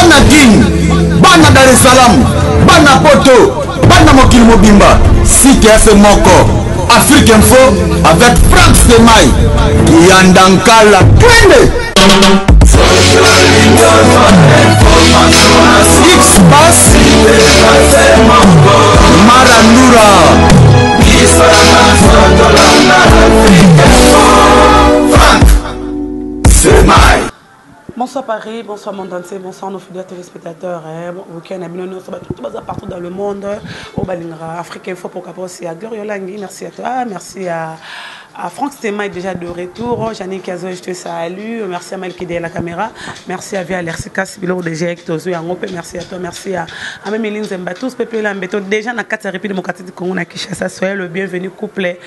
bana Guine, bana Dar es Salaam, bana Poto, bana Mokil Mobimba, CTF Moko, Afrique Info avec Franck Stemai, Yandankala, Twende. X-Bass, Marandura. Bonsoir Paris, bonsoir monde entier, bonsoir nos fidèles téléspectateurs. Partout dans le monde, au Balingra, Afrique Info pour Capos et à Gloriolangi. Merci à toi, merci à Franck Stemai déjà de retour. Janine Kazo, je te salue. Merci à Malkide à la caméra. Merci à Via Lercika Sibilo de Géectozo et Angopé. Merci à toi, merci à Méline Zemba. Tous peuple Lambeto. Déjà, dans 4 Républiques démocratiques du Congo, na Kinshasa, soyez le bienvenu, couple.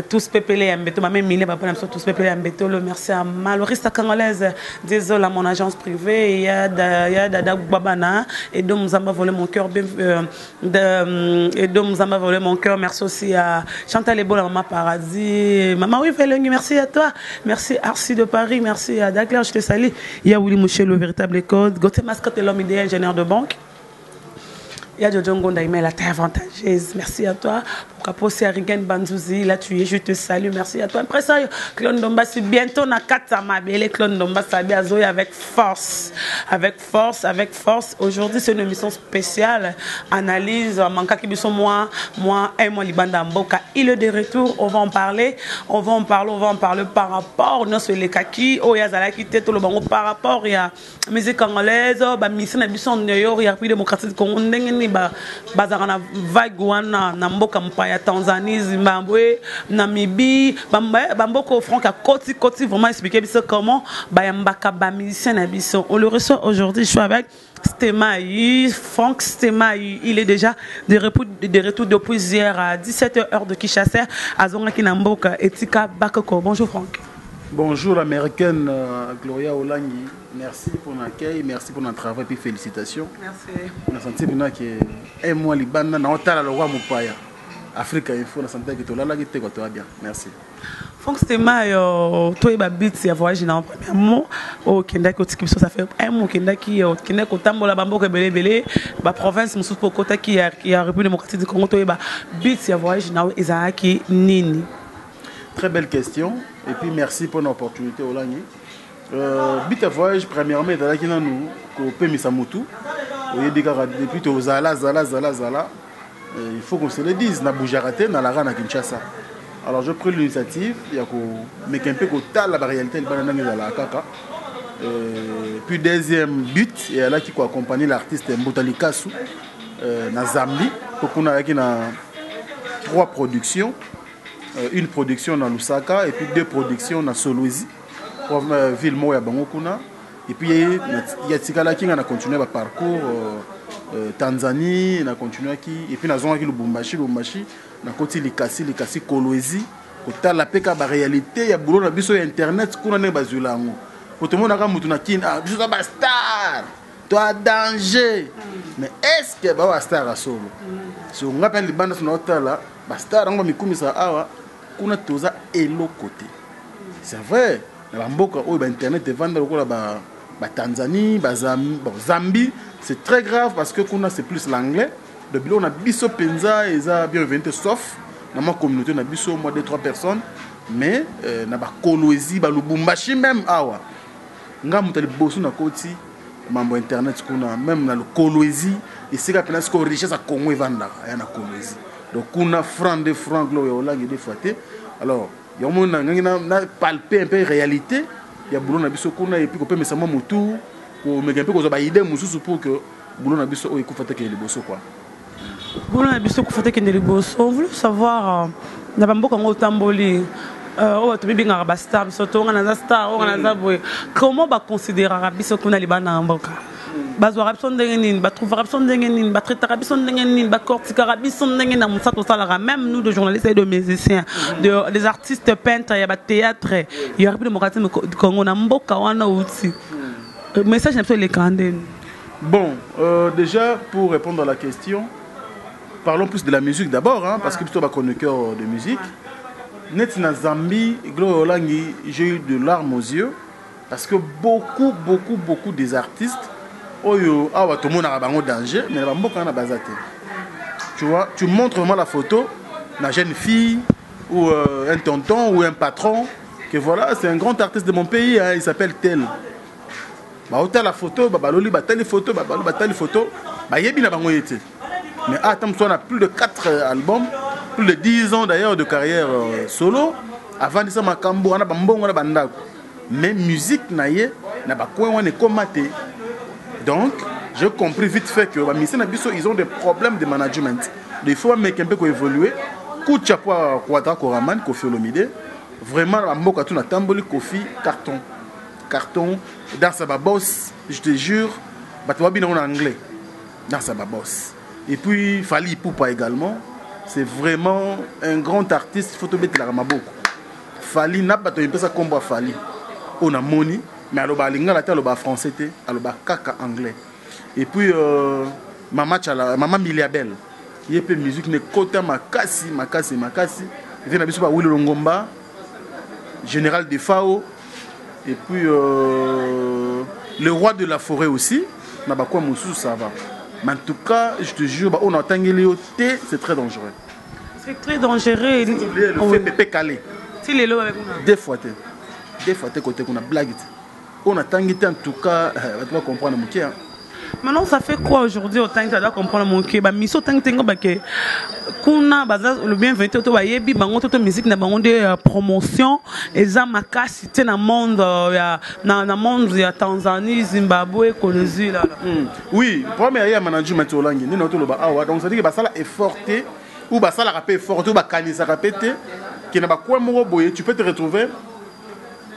Tous peuple Lambeto. Ma même Mine, tous peuple Lambeto. Merci à Malorista Congolaise. Désolé à mon agence privée. Il y a Dada Babana. Et donc, nous avons volé mon cœur. Et donc, nous avons volé mon cœur. Merci aussi à Chantal Ebola, Maman Paradis. Maman oui, merci à toi. Merci Arcy de Paris. Merci à Daclair, je te salue. Il y a Willy Mouché, le véritable code. Gauthier Mascotte, l'homme idéal, ingénieur de banque. Il y a Jojo Ngonda, il met la taille avantageuse. Merci à toi. Pour Kaposi Arigen Banzouzi, là tu es, je te salue. Merci à toi. Impressionnant, Clone Dombassi, bientôt na Katama, les Clone Dombassi, avec force. Avec force, avec force. Aujourd'hui, c'est une émission spéciale. Analyse, manka qui sont moi, et moi, Libanda Mboka. Il est de retour, on va en parler. On va en parler par rapport, non, sur les kaki, oh, Yazala qui était tout le bango, par rapport, il y a musique congolaise, mission d'habitude, il y a République démocratique du Congo, bazarana vague wana na mboka mpaya Tanzanie, Zimbabwe, Namibie, bamboko franc à côté vraiment expliquer biso comment bayambaka ba musicien na biso. On le reçoit aujourd'hui, je suis avec Stemai, Franck Stemai. Il est déjà de retour depuis hier à 17h de Kinshasa à Zonga Mboka Etika Bakoko. Bonjour Franck. Bonjour américaine Gloria Olangi, merci pour l'accueil, merci pour notre travail et félicitations. Merci. On a senti que un mois Liban na otala le roi Mupaya. Afrique Info na senti que to la gite ko to bien. Merci. Franck Stemai toi et babit ya voyage na premièrement au Kenda ko tiki ça fait un mois Kenda ko tambola bambo ko belé ba province musu pokota qui a République démocratique du Congo toi et ba bit ya voyage na ezaki nini. Très belle question. Et puis merci pour l'opportunité au Langi. Bita voyage premièrement dans la Kina nous au Pemisamutu. Depuis au Zala. Il faut qu'on se le dise. Na Boujarate, na la Rana Kinshasa. Alors je prends l'initiative. Il y a mais qu'un peu que la réalité de la Kaka. Puis deuxième but, il y a là qui accompagne l'artiste Mbotali Kassou na Zambie pour qu'on ait 3 productions. Une production dans Lusaka et puis 2 productions dans Solwezi, ville Moya Bangokuna. Et puis il y a Tikala qui a continué le parcours Tanzanie, on a continué et puis dans le Lubumbashi, on a continué les Kassi Kolwezi. Pour la PK la réalité, il y a beaucoup de biso internet qu'on a basé là. Pour tout le monde a dit je suis un star, toi danger. Mais est-ce que bah star à solo? Si on rappelle les bandes sur notre là, star on va mikumisa awa. On a tous elo côté. C'est vrai. La mboka ou internet vendre la Tanzanie, Zambie, c'est très grave parce que c'est plus l'anglais. Depuis on a biso penza et ça bienvenue sauf dans ma communauté on a biso moins de 3 personnes mais na ba Kolwezi ba Lubumbashi même awa. Nga mutali bosso na koti mambo internet kuna même na Kolwezi et c'est que parce que richesse à Congo vendre ya na Kolwezi. Donc on a franc de franc Gloria Olangi des fois. Alors il y a on palpé un peu réalité. Il y a boulot na biso kuna et puis qu'on peut mettre ça motu pour me un peu qu'on a idée mususu pour que boulot na biso o ikufata ke liboso quoi. Boulot na biso kufata ke liboso. On veut savoir na bamboka ngo tamboli tu bibinga ba star biso to ngana star o ngana zabwe. Comment ba considérer biso kuna libana mboka? Bazwa rapson dengenin, ba trouver rapson dengenin, ba traiter rapson dengenin, ba cortiquer rapson dengenin na musa to salara même nous de journalistes et de musiciens, des artistes peintres, il y a ba théâtre, il y a République démocratique du Congo na mboka wana outi. Message n'est pas les candines. Bon, déjà pour répondre à la question, parlons plus de la musique d'abord hein, parce que plutôt ba chroniqueur de musique. Net na Zambie, Gloria Olangi, j'ai eu de larmes aux yeux parce que beaucoup des artistes oyo awa tout le monde a un danger mais la mboka na bazate. Tu vois, tu montres vraiment la photo la jeune fille ou un tonton ou un patron que voilà, c'est un grand artiste de mon pays, hein, il s'appelle tel. Bah autant la photo, bah baloli bah telle photo, bah baloli bah telle photo, bah yebi na bango yete. Mais attends, on a plus de 4 albums, plus de 10 ans d'ailleurs de carrière solo. Avant de ça, makambo, on a bambon, on a bandako. Mais musique naie, na ba coin on est commaté. Donc, j'ai compris vite fait que ils ont des problèmes de management. Il faut mettre un peu évoluer. Coup de chapeau à Quadra Koraman, Kofi Olomide. Vraiment, la moka tout na tamboli Kofi carton. Carton dans sa boss, je te jure, bah tu vas bien en anglais. Dans sa boss. Et puis Fali Poupa également. C'est vraiment un grand artiste, il faut te mettre la ramaboko. Fali n'a pas de ça combat Fali. On a money, mais alors bah linga la terre le français té, alors bah kaka anglais. Et puis maman Miliabel. Il y a peu de musique ne kota makasi. Il vient d'habiter par Willy Longomba, Général de Fao. Et puis le roi de la forêt aussi. Na ba quoi Moussou ça va. Mais en tout cas, je te jure, on a tangué thé, c'est très dangereux. C'est très dangereux. Le fait pépé calé. Si les lots avec nous. Des fois côté qu'on a blagué. On a tangué en tout cas, tu vas comprendre mon cœur. Maintenant, ça fait quoi aujourd'hui au temps que tu dois comprendre mon cœur? Bah, miso tant que kuna baza le bienvenu to ba yebi bango to musique na bango de promotion eza makasi te na monde na monde ya Tanzanie, Zimbabwe, Colombie là. Oui, premier ya management olangi ni noto lo ba awa donc ça dit que ba sala efforté ou ba sala rapé efforté ou ba kanisa rapété qui na ba quoi mo boye tu peux te retrouver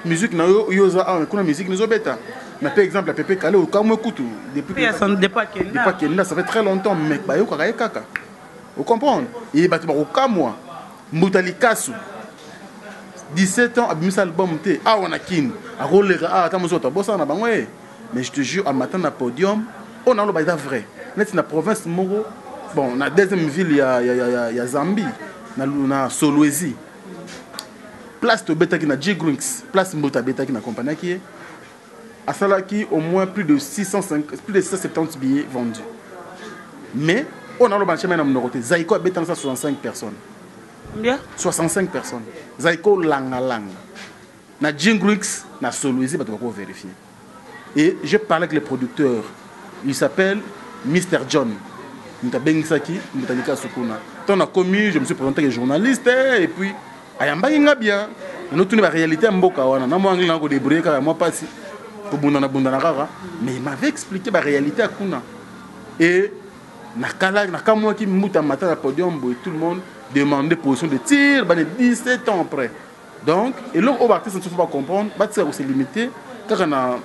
musique na yo za kuna musique nous obeta. Mais par exemple, la Pépé Calé, au cas où écoute, depuis que ça fait très longtemps, mais bah, yo kaka. Vous comprenez? Et bah, au cas moi, Moutali Kassou, 17 ans, abîme ça album, on a kin, à rouler, attends, moi, bossa, on a bangé. Mais je te jure, à matin, na podium, on a le baïda vrai. Là, c'est la province Moro. Bon, on a deuxième ville, il y a Zambie, na Solwezi. Place de Beta qui na J-Grunks, place Mota Beta qui na compagnie qui est. À Salaki, au moins plus de 670 billets vendus. Mais, on a le marché maintenant numéro. Zaiko a béton 65 personnes. Combien? 65 personnes. Zaiko langa. Na Jingrix, na Solwezi, tu vas vérifier. Et je parlais avec le producteur. Il s'appelle Mr. John. Nous avons Bengisaki, nous avons Sukuna. Quand on a commis, je me suis présenté comme journaliste. Et puis, ayamba bien. Nous avons la réalité à Mboka. Nous avons débrouillé car moi pas si. Mais il m'avait expliqué la réalité à Kuna. Et moi qui mouta matin à podium, tout le monde demandait position de tir, 17 ans après. Donc, et là, aux artistes, il ne faut pas comprendre, c'est limité. Quand on a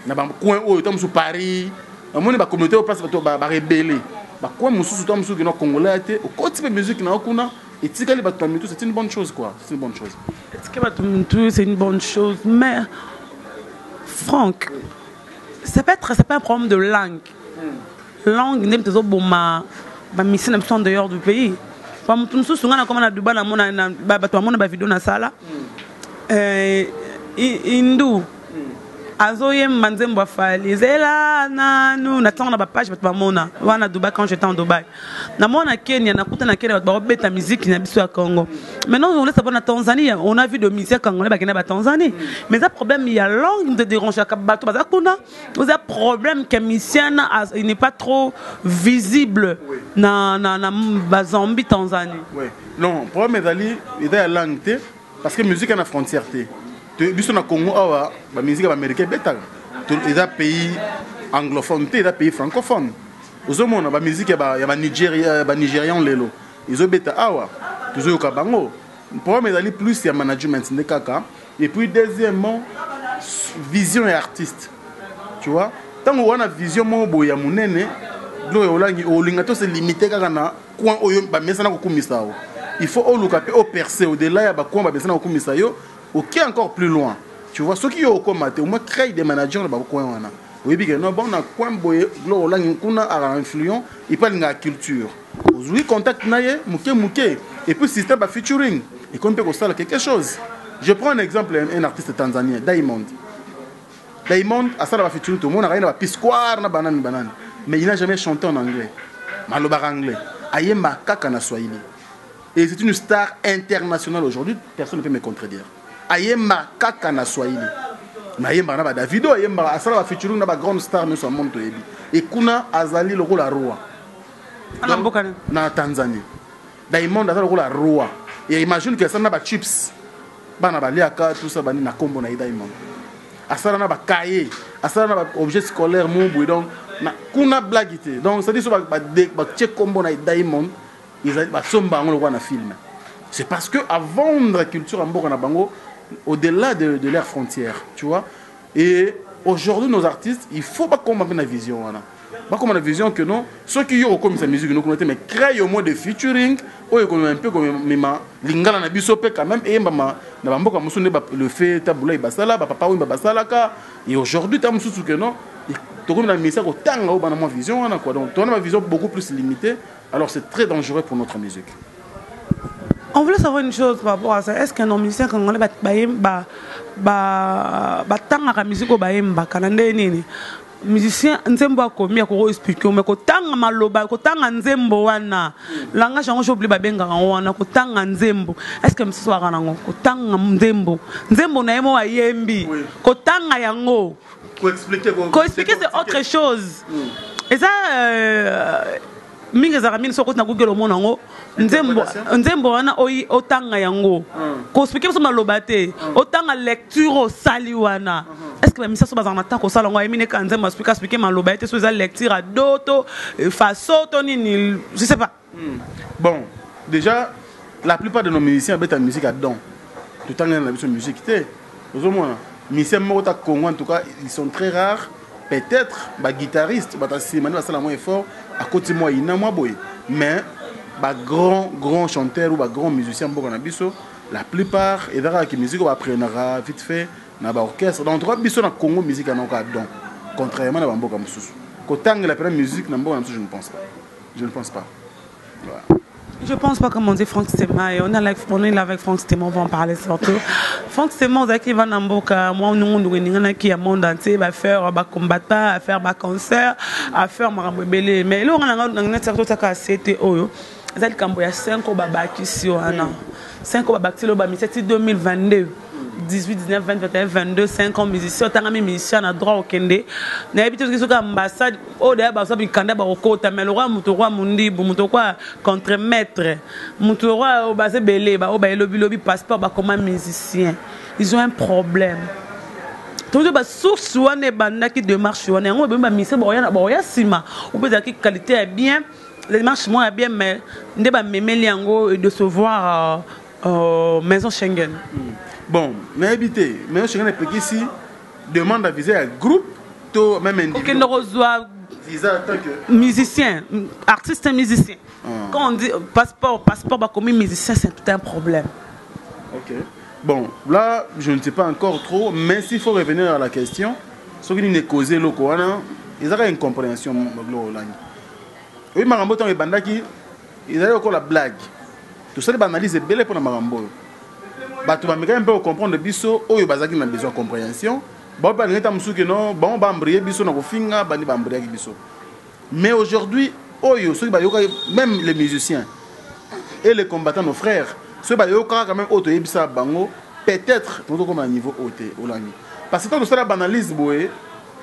un coin où on est sur Paris, on a une communauté où on va rebeller. Quand on est sur le Congolais, au côté de musique, et c'est une bonne chose, quoi. C'est une bonne chose. C'est une bonne chose, mais Franck, c'est pas un problème de langue. Langue, n'est pas bon ma mission en dehors du pays. Comme tout ce qu'on a comme na Dubai na mona vidéo na sala. Hindou. Azoyem manzembo Fali. Zela na nous n'attend na page ba mona. Wana Dubai quand j'étais en Dubai. Na mona Kenya na kuta na Kenya ba beta musique na biso à Congo. Maintenant on laisse savoir na Tanzanie, on a vu de musique congolais ba kena Tanzanie. Mais ça problème il y a langue de déranger à bateau ba kuna. Vous avez problème que musicien il n'est pas trop visible na Zambie Tanzanie. Oui. Non, problème est il y a langue parce que musique a frontière biso na Congo awa ba musique américaine beta il y a pays anglophone il y a pays francophone ozomona ba musique ya ba Nigeria ba nigérian lelo izo beta awa toujours ka bango problème est plus ya management ne kaka et puis deuxièmement vision et artiste tu vois tant on a vision mo boya munene lo yolangi olinga to se limiter kaka na coin oyo ba mesana ko kumisa il faut oluka pe o percer au-delà ya ba coin ba mesana ko kumisa yo ok encore plus loin tu vois ceux qui ont commenté au moins créer des managers dans le coin oui bien non bon on a coin boye là on a influent il parle de la culture aujourd'hui contact naie muke et puis système ba featuring et qu'on peut ça quelque chose je prends un exemple un artiste tanzanien Diamond Diamond, à ça, il va faire tout le monde, il va piscoire, banane. Mais il n'a jamais chanté en anglais. Malobar anglais. Ayemba Kaka na Swahili. Et c'est une star internationale aujourd'hui, personne ne peut me contredire. Ayemba Kaka na Swahili. Mais Ayemba na Davido, Ayemba, à ça, il va faire une grande star, mais son monde. Et Kuna Azali, le rôle à roi. Na Tanzanie. Diamond a le rôle à roi. Et imagine que ça n'a pas chips. Bana baliaka tout ça bani na kombo na Diamond. Asala na ba cahier, asala na ba objet scolaire mon boy donc na kuna blaguité. Donc ça dit so ba check kombo na Diamond, ils ba somba ngolo na film. C'est parce que à vendre la culture en Mboka na bango au-delà de leurs frontières, tu vois. Et aujourd'hui nos artistes, il faut pas qu'on ait une vision voilà. Pas comme la vision que non, ceux qui ont comme sa musique nous connaissent mais créent au moins de featuring ou un peu comme mema lingala na biso pe quand même et mama na bamboka musune le fait tabula ibasala papa ou ibasala ka et aujourd'hui ta mususu que non to comme la musique au tanga ou bana mo vision on a quoi donc on a une vision beaucoup plus limitée alors c'est très dangereux pour notre musique. On voulait savoir une chose par rapport à ça. Est-ce qu'un musicien quand on est tanga la musique au baïmba kanande nini musicien nzembo akomi akoko expliquer mais kotanga maloba kotanga nzembo wana langage yango j'oublie babenga wana kotanga nzembo est-ce que msusu akanango kotanga nzembo na yemo ayembi kotanga yango ko expliquer c'est autre chose et ça mingi za kamini soko na Google omona ngo nzembo wana otanga yango ko expliquer so maloba te otanga lecture au sali wana. Est-ce que la mission va en attaque au salon ou éminer quand on expliquer ma lobalité sur la lecture à d'autres façon ni je sais pas. Bon, déjà la plupart de nos musiciens mettent la musique à don. Tout le temps dans la musique tu aux moins musiciens au Congo en tout cas ils sont très rares peut-être bah guitariste bah si maintenant ça la moins fort à côté moi il n'a moi boy mais bah grand chanteur ou bah grand musicien beaucoup na biso la plupart et d'ailleurs qui musique va prendre vite fait na ba orchestre dans trois biso na Congo musique na ka don contrairement na bamboka mususu kotanga la première musique na mboka je ne pense pas voilà. Je pense pas comme on dit Franck Stéma et on est là avec Franck Stéma on va en parler surtout Franck Stéma on a qui va na mboka moi nous ngana qui a monde entier va faire ba combattant à faire ba concert à faire marambo belé mais là on a ngana surtout ta ka c'était oyo ça le cambo ya 5 ba bakisi wana 5 ba bakisi lo ba mi c'est 2022 18, 19, 20, 21, 22, 5 ans musicien, tant que musicien a droit au Kende. N'habite que ce qu'ambassade, au début, ça il candidat au côté, mais le roi Moutoua Mundi, Moutoua contre-maître, Moutoua au basé belé, au bail lobby passeport, comme un musicien. Ils ont un problème. Toujours sauf soit les bandes qui démarchent, on est un peu musicien, boya sima, ou peut-être que qualité est bien, les démarches moins bien, mais on n'est pas même liango de se voir maison Schengen. Bon, mais habité, mais je suis ici, demande à viser un groupe, même individu. Visa tant que musicien, artiste musicien. Quand on dit passeport, bah, comme musicien, c'est tout un problème. Ok. Bon, là, je ne sais pas encore trop, mais s'il faut revenir à la question, ce qui n'est causé le Coran, ils ont une compréhension. Oui, Marambo, tant que Bandaki, ils ont encore la blague. Tout ça, les analyses est belle pour la Marambo. Bah, tu vas me un peu comprendre le biso, oh, il y a besoin de compréhension. Bon, pas de temps que non, bon, bah, embrayer biso, na kofinga, bah, bah, embrayer biso. Mais aujourd'hui, oh, même les musiciens et les combattants, nos frères, ceux qui ont quand même auto ebisa bango, peut-être, nous comme un niveau haut, parce que quand nous sommes banalise,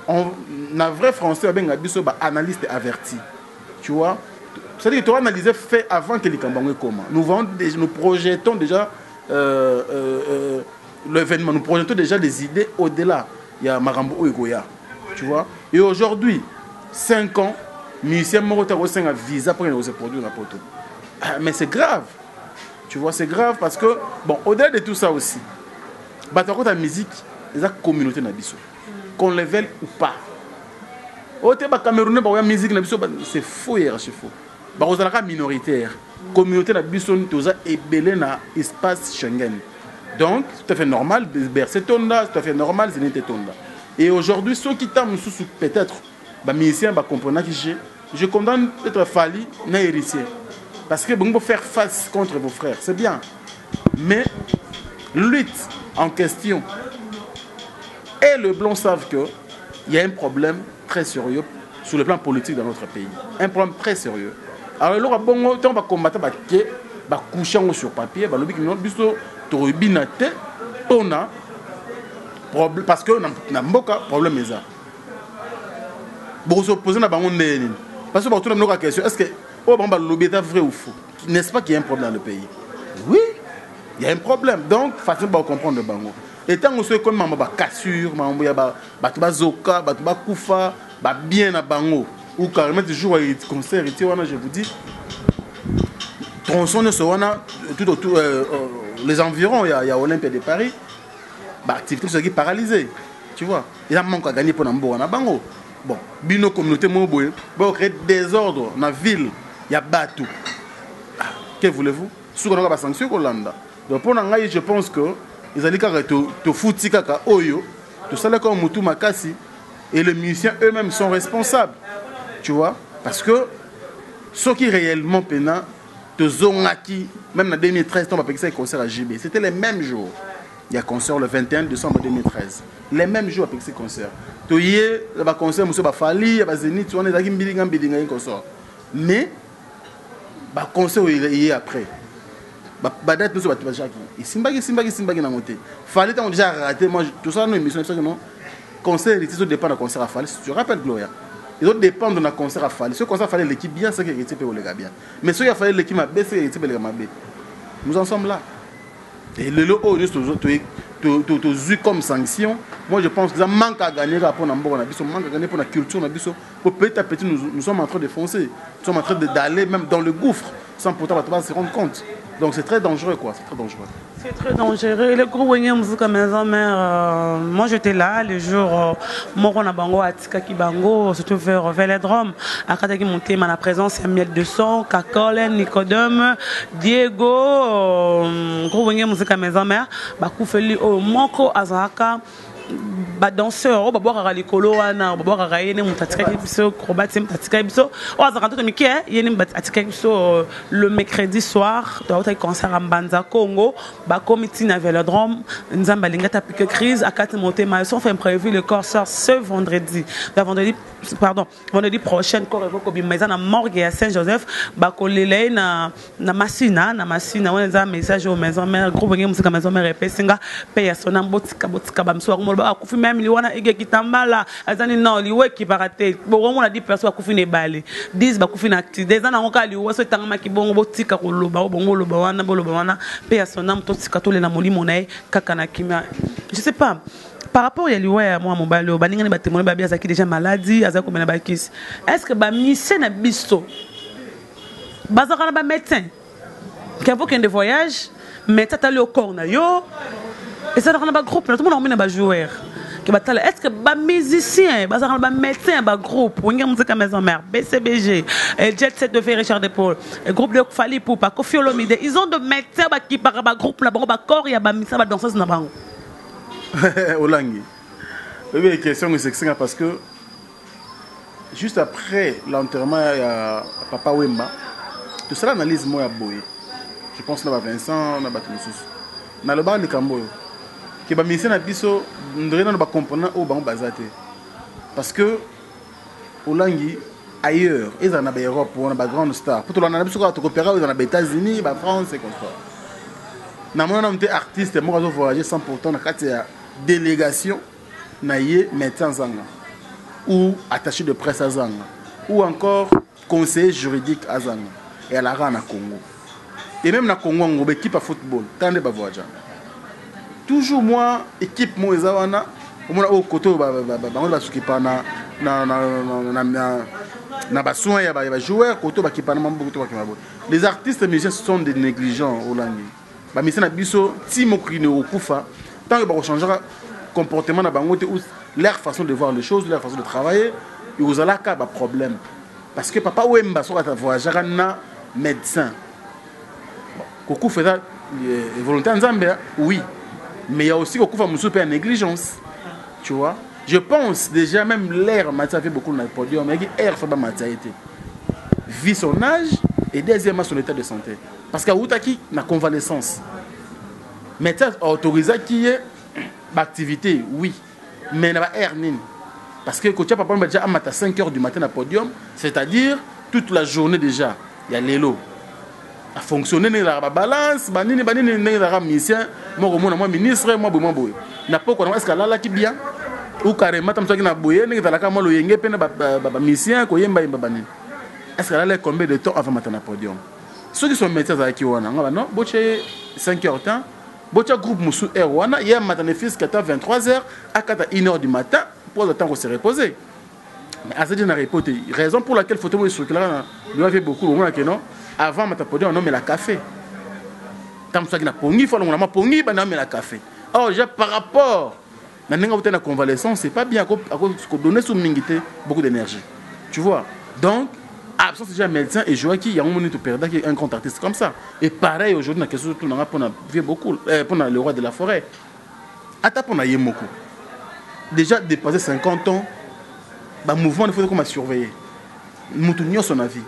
on a vrai français, ben biso, bah, analyste averti, tu vois. C'est-à-dire que tu as analysé fait avant que les Kambango comment. Nous projetons déjà l'événement, nous projetons déjà des idées au-delà. Il y a Marambo Oegoya, tu vois. Et aujourd'hui, 5 ans, musicien Morota a un visa pour se produire dans la poteau. Mais c'est grave, tu vois, c'est grave parce que, bon, au-delà de tout ça aussi, la musique, il y a une communauté dans Bissau, qu'on le veuille ou pas. Au Cameroun, la musique, c'est faux, c'est faux. Vous avez minoritaire. La communauté de Bissau est belée dans l'espace Schengen. Donc, c'est tout à fait normal de bercer Tonda, c'est tout à fait normal de se Tonda. Et aujourd'hui, ceux qui t'ont peut-être, les musiciens comprennent que je condamne être fallu, n'a héritier. Parce que vous pouvez faire face contre vos frères, c'est bien. Mais lutte en question Et les Blancs savent qu'il y a un problème très sérieux sur le plan politique dans notre pays. Un problème très sérieux. Alors, là, on va combattre, on va coucher sur papier, on va problème parce que na mboka problème est ça. Bon s'opposer na bango ndeni. Parce que tout le monde a question est-ce que oh bamba lobby est vrai ou faux? N'est-ce pas qu'il y a un problème dans le pays? Oui, il y a un problème. Donc facile de comprendre le bango. Et tant que comme maman ba cassure, maman ya ba ba zoka, ba kufa, ba bien na bango ou carrément toujours à concert et je vous dis tronçonne sur tout autour les environs il y a Olympia de Paris. Bah, activité qui est paralysée, tu vois. Il y a un manque à gagner pour Nambo, Bango. Bon, bino communauté Moboé, bon, créer des ordres dans la ville, il y a Batou. Ah, que voulez-vous? Si on a pas sanction Hollanda. Donc pour nous, je pense que ils allaient carrément te foutre kaka oyo, tout ça là comme Moutou Makasi et les musiciens eux-mêmes sont responsables, tu vois, parce que ceux qui réellement peinent, te zongaki, même en 2013, on va payer ça concert à JB, c'était les mêmes jours. Il y a concert le 21 décembre 2013. Les mêmes jours avec ces concerts. Tu y es, il y a concert, monsieur Bafali, il y a Zénith, tu vois, il y a un concert. Mais, le concert, il y est après. La date, nous sommes à Jacques. Et Simbagi, n'a monté. Fallait déjà raté. Moi, tout ça, nous, émission, non. Concert, ils dépendent d'un concert à Fali. Tu te rappelles, Gloria? Ils dépendent d'un concert à Fali. Ce concert, il fallait l'équipe bien, c'est qu'il était pour les gars bien. Mais ce qu'il fallait l'équipe à baisser, il était pour les gars bien. Nous en sommes là. Et le lot, tu comme sanction, moi je pense que ça manque à gagner pour la manque à gagner pour la culture, pour petit à petit nous sommes en train de foncer, nous sommes en train d'aller même dans le gouffre sans pourtant se rendre compte. Donc c'est très dangereux quoi, c'est très dangereux. C'est très dangereux. Le gros Wenge Musica Maison Mère, moi j'étais là le jour Morona Bango Atika Kibango, surtout vers Vélodrome, à Kataki Monté, ma présence c'est Miel de Son, Kakolen, Nicodème, Diego, gros Wenge Musica Maison Mère, Bakoufeli, Moko Azaka. Ba danseur ba boire les colo wana ba boire rayer ne mutatika biso crobatie mutatika biso o azaka to miki yeni mutatika biso le mercredi soir to auta concert à Mbanza Congo ba comité na Vélodrome nzamba lingata pique crise à 4 monter mais sont fait prévu le concert ce vendredi vendredi prochain corps évoque bimeza na morgue à Saint-Joseph ba kolele na Massina wana za message au maison mère groupe ngem musika maison mère epesinga pe ya sona botika ba mso ba kufi même liwana ege kitambala azani non liwe ki baraté bon on a dit personne kufi ne balé 10 ba kufi na acti des ans encore liwe so tangama ki bongo botika ko loba bongo loba wana pe ya sona mto tika to le na molimo na kaka na kimia je sais pas par rapport à liwe moi mon balo ba ninga ne ba témoin ba bien qui déjà maladie azako mena ba kis est-ce que ba mission na bisto bazaka na ba médecin qui a aucun de voyage mais t'as allé au corps na yo. Et ça, dans le groupe, tout le monde a un joueur. Est-ce que les musiciens, les médecins, les groupes, les musiques maison mère, BCBG, Jet Set de Ferry Richard Paul, le groupe de Fali Poupa, Kofi Olomide, ils ont des médecins qui parlent de groupe, là, corps, il y a des musiciens, des danseuses dans le banc. Olangi. Oui, la question est parce que juste après l'enterrement à Papa Wemba, tout ça, l'analyse, moi, à Boye. Je pense que Vincent, on a battu le sous. Dans le bar de Camboyo. Que ba mission na biso ndrena na ba component au bango bazate parce que Olangi ailleurs ils en a ba Europe on a ba grande star pour tout la na biso ko to opéra dans les États-Unis ba France et comme ça na mona na artiste mo zo voyager 100% na kati ya délégation na ye médecin zanga ou attaché de presse à zanga ou encore conseiller juridique à zanga et à la rana Congo et même na Congo on équipe à football tande ba voyager. Toujours moi équipe moi ezawana omona au côté bango basukipa na basoin ya ba joueurs côté bakipa na mambo côté bakima bo les artistes et musiciens sont des négligents Olangi ba mission na biso ti mokrine okufa tant que ba changera comportement na bango te ou leur façon de voir les choses leur façon de travailler et vous allez ka ba problème parce que papa Wemba so ka voyager na médecin koku faisait volontaire nzambe oui. Mais il y a aussi beaucoup de négligence. Tu vois? Je pense déjà, même l'air, Mathia fait beaucoup dans le podium, mais l'air, ça va Mathia été. Vu son âge et deuxièmement son état de santé. Parce qu'à Outaki, la convalescence. Mathia a autorisé qu'il y ait l'activité, oui. mais na ba air nini parce que coach papa déjà à 5h du matin à podium, c'est-à-dire toute la journée déjà. Il y a l'élo à fonctionner dans la balance, banini dans la mission, moi ministre, moi boy. Na pas quoi est-ce que là qui bien ou carrément tam ça qui na boyer dans la camo le yenge pena ba mission ko yemba banini. Est-ce que là combien de temps avant matin à podium? Ceux qui sont métiers avec qui on a non, boche 5h temps, boche groupe musu R1, hier matin les fils 23h à 1h du matin pour le temps qu'on se reposer. Mais à ce dire, raison pour laquelle photo est circulaire, nous avons beaucoup au moins que non. Avant, on a mis la café. Tant que pongi, il faut qu'on a pongi, on a mis la café. Or, par rapport à la convalescence, c'est pas bien qu'on donne sous mingité beaucoup d'énergie. Tu vois. Donc, absence déjà médecin et joueur qui y a un moment de perdre qui est un grand artiste comme ça. Et pareil aujourd'hui, on a quelque chose qu'on a pour beaucoup pour le roi de la forêt. Attends pour na yemoko. Déjà dépassé 50 ans. Le mouvement, il faut qu'on m'a surveillé. Nous tenons son avis.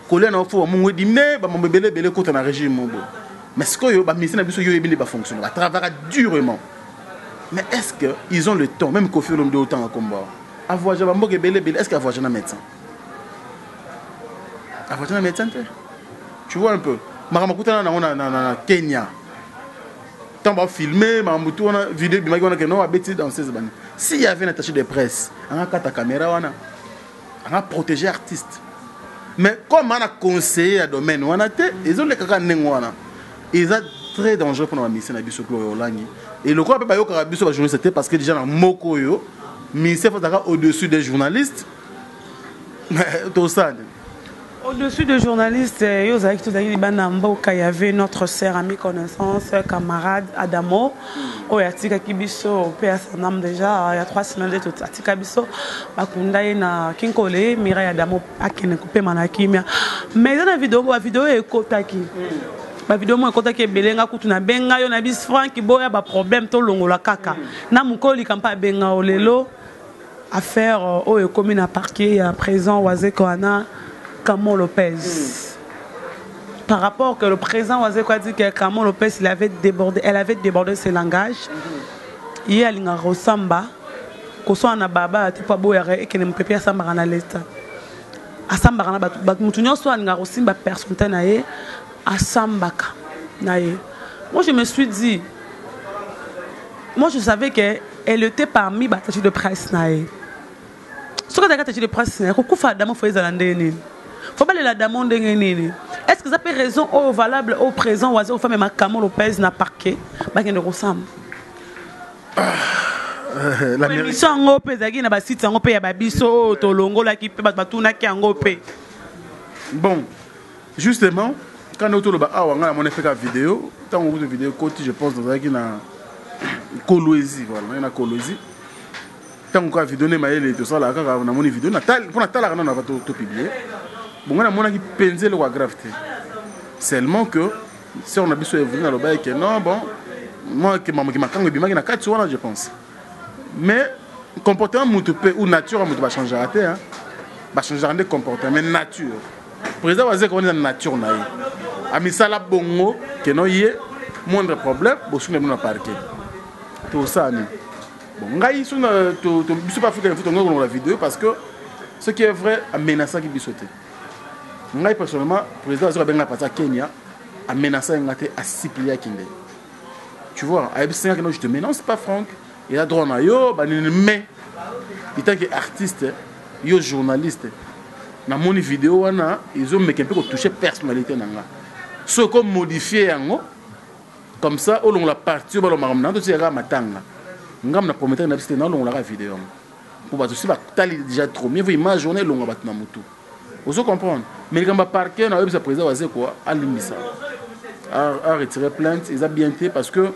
Colère, il faut que dîner, mon bébé, bébé, côté dans régime. Mais ce que le ministère n'a pas fonctionné, il travaille durement. Mais est-ce qu'ils ont le temps, même qu'on fait l'homme de autant à combat, avoir un bébé, est-ce qu'il y a un médecin? Avoir un médecin? Tu vois un peu. Maramakuta, on a Kenya. Tant on va filmer, on a vidéo, on a bêtise dans ces bandes. S'il y avait un attaché de presse, on a ta caméra, on a protégé l'artiste. Mais comme on a conseillé à domaine, on a ils ont les caca n'engouana. Ils sont très dangereux pour la mission à Bissoko Olangi. Et le quoi peut pas y avoir Bissoko journaliste, c'était parce que déjà dans Mokoyo, ministère faut être au-dessus des journalistes. Tout ça. Au-dessus des journalistes, il y avait notre sœur, ami, connaissance, camarade Adamo. Il y a Tika Kibiso, PSNAM déjà, il y a 3 semaines de tout. Tika Biso, Bakundaï na Kinkole, Mirai Adamo, Akine Coupé Manakimia. Mais dans la vidéo est Kotaki. La vidéo est Kotaki, Belenga, Koutuna, Benga, yon a bis franc qui boit un problème, tout le monde la caca. Namukoli, Kampa Benga, Olelo, affaire, au commune à parquet, à présent, Oazé Koana. Camon Lopez. Par rapport que le président Wazeko a dit que Camon Lopez elle avait débordé ses langages. Il y a une Rosamba, qu'on soit en Ababa, tu peux boire et qu'elle ne peut pas s'embarquer dans l'État. À s'embarquer dans l'État. Nous soit une Rosimba personne naïe à Sambaka naïe. Moi je me suis dit, moi je savais qu'elle était parmi les attachés de presse naïe. Ce que tu as attaché de presse naïe, pourquoi faire d'abord faut les faut pas la demande. Est-ce que ça peut raison au valable au présent ou aux femmes et Camon Lopez n'a parqué bah qu'il ne ressemble. La mission en opé zagi na ba site en opé ya ba biso tolongo la qui peut ba tuna ki en opé. Bon, justement quand autour le ba awanga mon effet vidéo, tant de vidéo côté je pense dans zagi na Kolwezi voilà, na Kolwezi. Tant que vidéo ne m'a tout ça là quand na mon vidéo na tal pour na tal na va tout publier. Bon, on a mon qui pensait le gravité. Seulement que si on a besoin de venir à l'obéi que non, bon, moi qui m'a na 4 soirs je pense. Mais comportement mutupe ou nature mutu va changer à terre, va changer de comportement mais nature. Président va dire qu'on est dans nature naïe. Ami ça la bongo que non y moindre problème, bon sur le parquet. Tout ça ni. Bon, ngai sur to biso pas faire photo dans la vidéo parce que ce qui est vrai a menacé qui bisoté. Moi personnellement, le président de la Kenya a menacé à 6 pliés à Kinde. Tu vois, à Epstein, je te menace pas Franck. Il a droit à yo, mais il tant qu'artiste, yo journaliste. Dans mon vidéo, ils ont mis un peu touché personnalité. Ce qu'on modifié comme ça, on l'a parti, on l'a marqué, on l'a matanga. On a promis que on l'a vidéo. Pour que tu déjà trop mieux, vous imaginez l'on va battre tout. Vous comprenez? Mais quand on va parquer, on a eu ce président à l'imisa. À retirer plainte, ils ont bien été parce que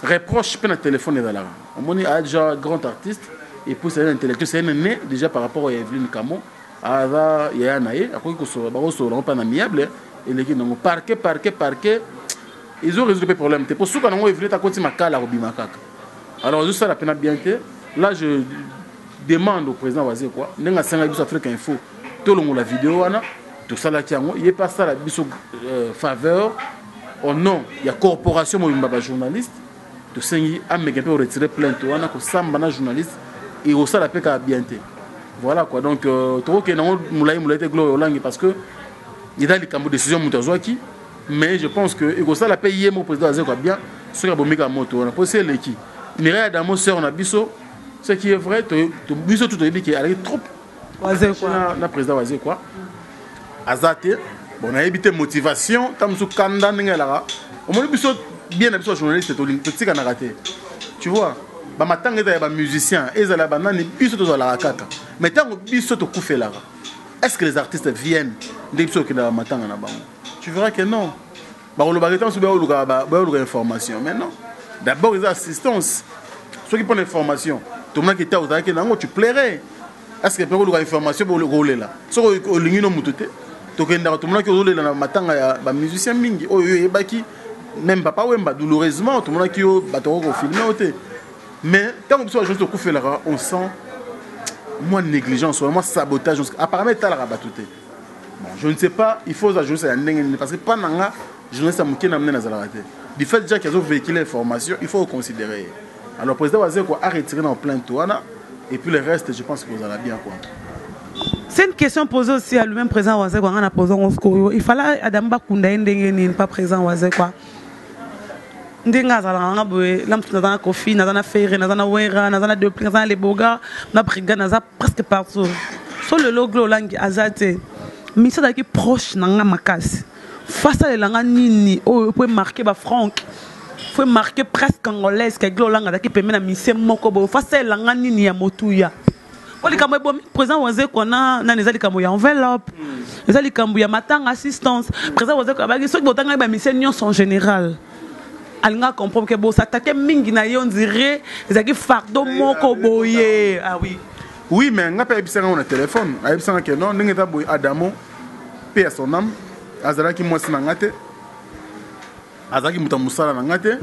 reproche pas notre téléphone dans la. On a déjà grand artiste et pour c'est un intellectuel, c'est un né déjà par rapport à Evelyne Camon. Il y a un aïe, après qu'on soit pas amiable et les gens ont parqué. Ils ont résolu le problème. Pour ceux qui ont Evelyne, à côté de ma cale à Robimakak. Alors juste ça la peine bien été. Là je demande au président Wazé quoi. N'enga senga biso Afrique Info. Tout le monde la vidéo tout ça là tiango. Il est pas ça la biso faveur. Au nom il y a corporation moi baba journaliste. to sengi ameke pe retirer plainte wana ko samba na journaliste et au sala pe ka bien te. Voilà quoi. Donc to ke nango mulai te Gloire Olangi parce que il a les cambo décision mutazwaki mais je pense que il sala pe yemo président azeko bien ce que bomika moto on a posé l'équipe. Mireille Adamo sœur on a biso ce qui est vrai to biso tout est qui allait trop Wazé quoi na président wazé quoi azate bon a évité motivation tamsu kanda ngela au moins biso bien biso journaliste to tika na raté tu vois ba matanga ba musicien ezala banani biso to la kaka mais tant biso to kufela est-ce que les artistes viennent de biso ki na matanga na bango tu verras que non ba lo ba temps ba lo information mais non d'abord les assistance ceux qui prennent l'information tout le monde qui était aux arrêts tu plairais est-ce que peut avoir information pour le rouler là so o lingi no mutute to kenda tout le monde qui rouler na matanga ya ba musicien mingi oyo ebaki même papa wemba douloureusement tout le monde qui bato ko filmer oté mais tant que juste coup fait là on sent moins négligence moins sabotage apparemment ta la batute bon je ne sais pas il faut ajouter ça parce que pendant journaliste amukena amena na zalate du fait déjà qu'ils ont véhiculé l'information il faut considérer alors président Wazé quoi a retiré dans plein toana et puis le reste je pense que vous allez bien quoi. C'est une question posée aussi à lui-même président Wazé quoi on a posé il fallait Adamba Kunda ndenge pas présent Wazé quoi ndinga zala nga boye lamtu na kofi na ferre na wera na deux prix na les boga na briga na presque partout sur le logo langi azate mais ça qui proche na nga makasi face à l'anga nini oh peut marquer ba franc faut marquer presque angolaise que glolanga qui permet na mission moko bo face à l'anga nini ya motuya oli kambo bo président Wazé kona na nezali kambo ya enveloppe nezali kambo ya matanga assistance président Wazé ko ba so botanga ba mission nyonso en général alinga comprendre que bo s'attaquer mingi na yo on dirait ezaki fardeau moko boye ah oui oui mais nga pa ebisanga na téléphone ayebisanga que non ndenge ta boy Adamo paix à son âme azalaki mwasi na ngate azalaki muta musala na ngate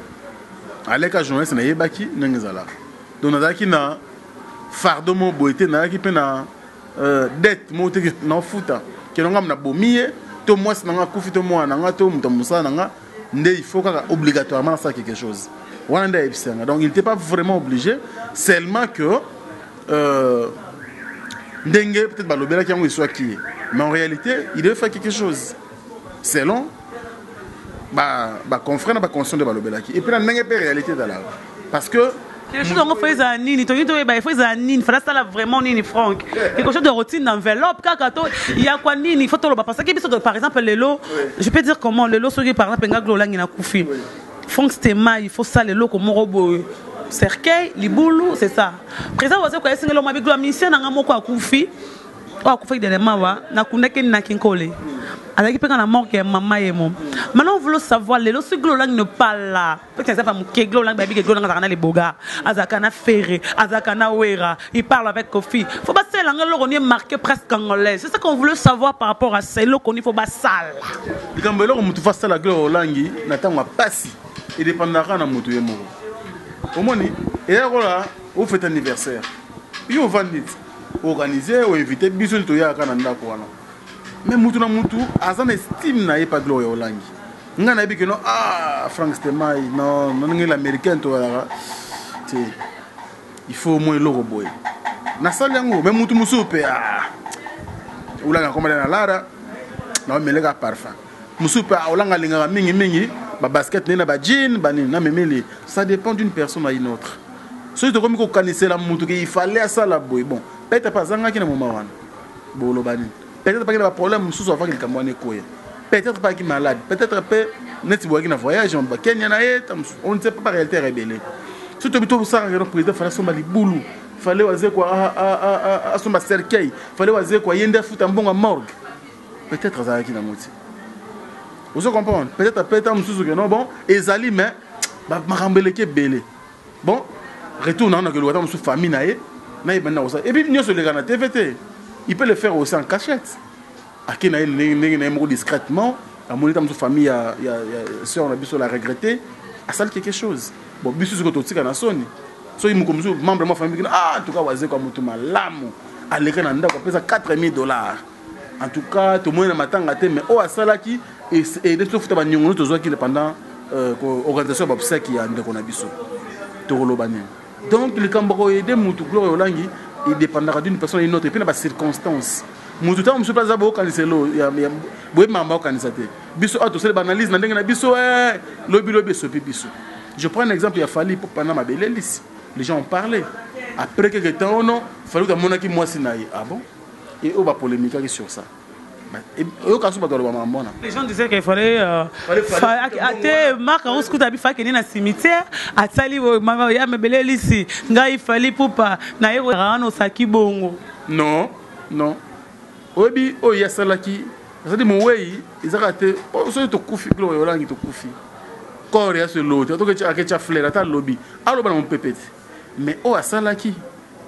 aleka journaliste na yebaki ndenge zala donc azalaki na fardeau mo boyete na yaki pe na dette mo te na futa que non ngam na bomiye to mwasi na nga kufi to mwana na nga to muta musala na nga il faut obligatoirement faire quelque chose. Donc il n'était pas vraiment obligé, seulement que Dengue peut-être balobela qui a soit qui, mais en réalité il devait faire quelque chose. Selon confrère n'a pas conscience de balobela qui. Et puis la Dengue peut réalité dans la parce que quelque chose qu'on fait à Nini, il faut à Nini, il faut ça vraiment Nini Franck. Quelque chose de routine d'enveloppe, il y a quoi Nini, il faut tout le parce que par exemple les lots, je peux dire comment les lots sont par exemple ngaglo langi na kufi. Franck Stema, il faut ça les lots comme robot cercueil, liboulou, c'est ça. Présent Wazé ko esinga lo mabiglo mission na ngamoko akufi. Wa kufa de mawa na kuneke na kinkole. Avec qui na mort que maman et mon. Maintenant on veut savoir les lots glolang ne pas là. Peut-être ça pas mon glolang baby glolang na les boga. Azakana ferré, azakana wera, il parle avec Kofi. Faut pas ça langue on est marqué presque angolais. C'est ça qu'on voulait savoir par rapport à ces lots qu'on il faut pas sale. Likambelo ko mutu face la glolangi na tangwa pasi. Il dépendra na mutu yemo. Au moins et là on fait anniversaire. Yo vandit organiser ou éviter biso to ya kana ndako wana. Mais mutu na mutu azana estime na ye pas Gloire Olangi nga na bi que non Franck Stema non ngel américain to la il faut au moins le roboy na salango mais mutu musupe ulanga comme na lara na melega parfum musupe ulanga linga mingi ba basket na ba jean ba na memeli ça dépend d'une personne à une autre so to comme ko kanisa la mutu il fallait ça la boy bon peut-être pas zanga ki na moment wana bolo bani peut-être pas qu'il y a un problème sous avant qu'il camouane quoi peut-être pas qu'il est malade peut-être pas net si voyage voyage on va Kenya na on ne sait pas réalité rebelle surtout plutôt ça le président fallait son mali boulou fallait wazer quoi à son cercueil fallait wazer quoi yende foot un bon à morgue peut-être ça qui na moti vous comprenez peut-être sous que non bon ezali mais ba marambeleke belé bon retourne on a que le wata sous famille na maintenant ça et puis nous sur les gars TVT il peut le faire aussi en cachette. À qui n'a pas discrètement, à mon état de famille, il y a soeur, on a besoin de la regretter, à ça quelque chose. Bon, bien sûr, c'est ce que tu as sonné. So il me comme membre de ma famille, en tout cas, Wazé comme tout mal, l'âme, à l'écran, on a payé $4,000. En tout cas, tout le monde m'a tangaté, mais oh, à ça là qui et de ce fait, on a pendant organisation, c'est qui a un de qu'on a besoin. Torolobani. Donc, le Cambodge est des Moutouklor et Olangi, il dépendra d'une personne à une autre, et puis dans les circonstances. Moutouta, je ne suis pas à Kaniselo, il y a Mamba Kanisate. Bisso, tu sais, banalise, n'a bisso, lobby, sopi, bisso. Je prends un exemple, il a fallu pour Panama Bélélis. Les gens ont parlé. Après quelques temps, non, il fallait que mon qui moi sinaï. Ah bon? Et on va polémiquer sur ça. Les gens disaient qu'il fallait Marc Arouskou tabi fa keni na cimetière atali mama ya mebele lisi nga il fallait pour pas na yero rano saki bongo. Non, non. Obi o ya salaki. Ça dit mon way, ils arrêtent. Oh so to kufi klo yolangi to kufi. Corps ya ce lot. To que tu fleur ta lobby. Alo ba mon pépette. Mais o asalaki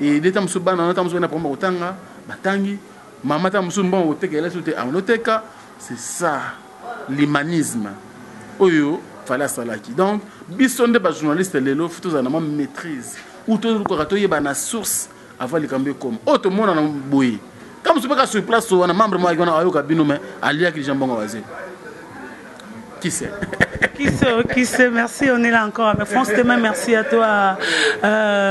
et des temps subana na temps na pomba otanga batangi. Maman ta musumba oteka soute anoteka, c'est ça l'humanisme. Oyo fala salaki. Donc bisonde ba journaliste lelo futo za na maîtrise. Ou to ko rato yeba na source avant le camber comme. O to mona na boyi. Comme tu peux sur place on a membre moi on a ayo kabino mais alia ki jambon wazé. Qui sait? Qui sait, merci, on est là encore. Mais franchement, merci à toi,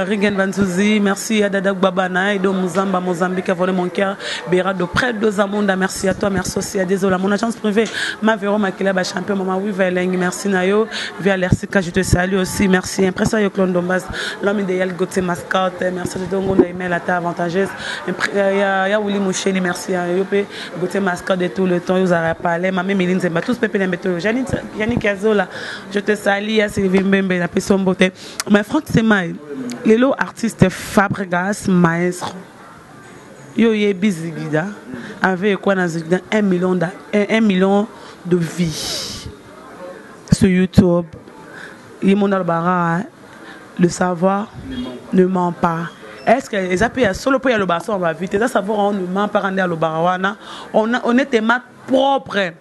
Rigen Banzouzi, merci à Dadak Babana, et de Mozamba, Mozambique, a volé mon cœur, Béra de près de Zamunda, merci à toi, merci aussi à désolé, mon agence privée, ma Véro Makila, champion, maman, oui, Veleng, merci Nayo, via l'RCK, je te salue aussi, merci, impression Yoklon Dombas, l'homme idéal, Gauthier Mascotte, merci de Dongo, email à ta avantageuse, ya Willy Moucheni, merci à Yopé, Gauthier Mascotte de tout le temps, vous avez parlé, ma mère Méline Zemba, tous Pépé Nembeto, Yannick Azola, je te salue à Sylvie Mbembe, la personne beauté. Mais franchement, les lots artistes Fabregas, maestro, yo ye bizigida, avec quoi dans 1 million de vies sur YouTube. Le savoir ne ment pas. Est-ce que les appels solo pour y aller au bassin, on va vite. Les savoir on ne ment pas rendre à l'Obarawana. On est des maths propres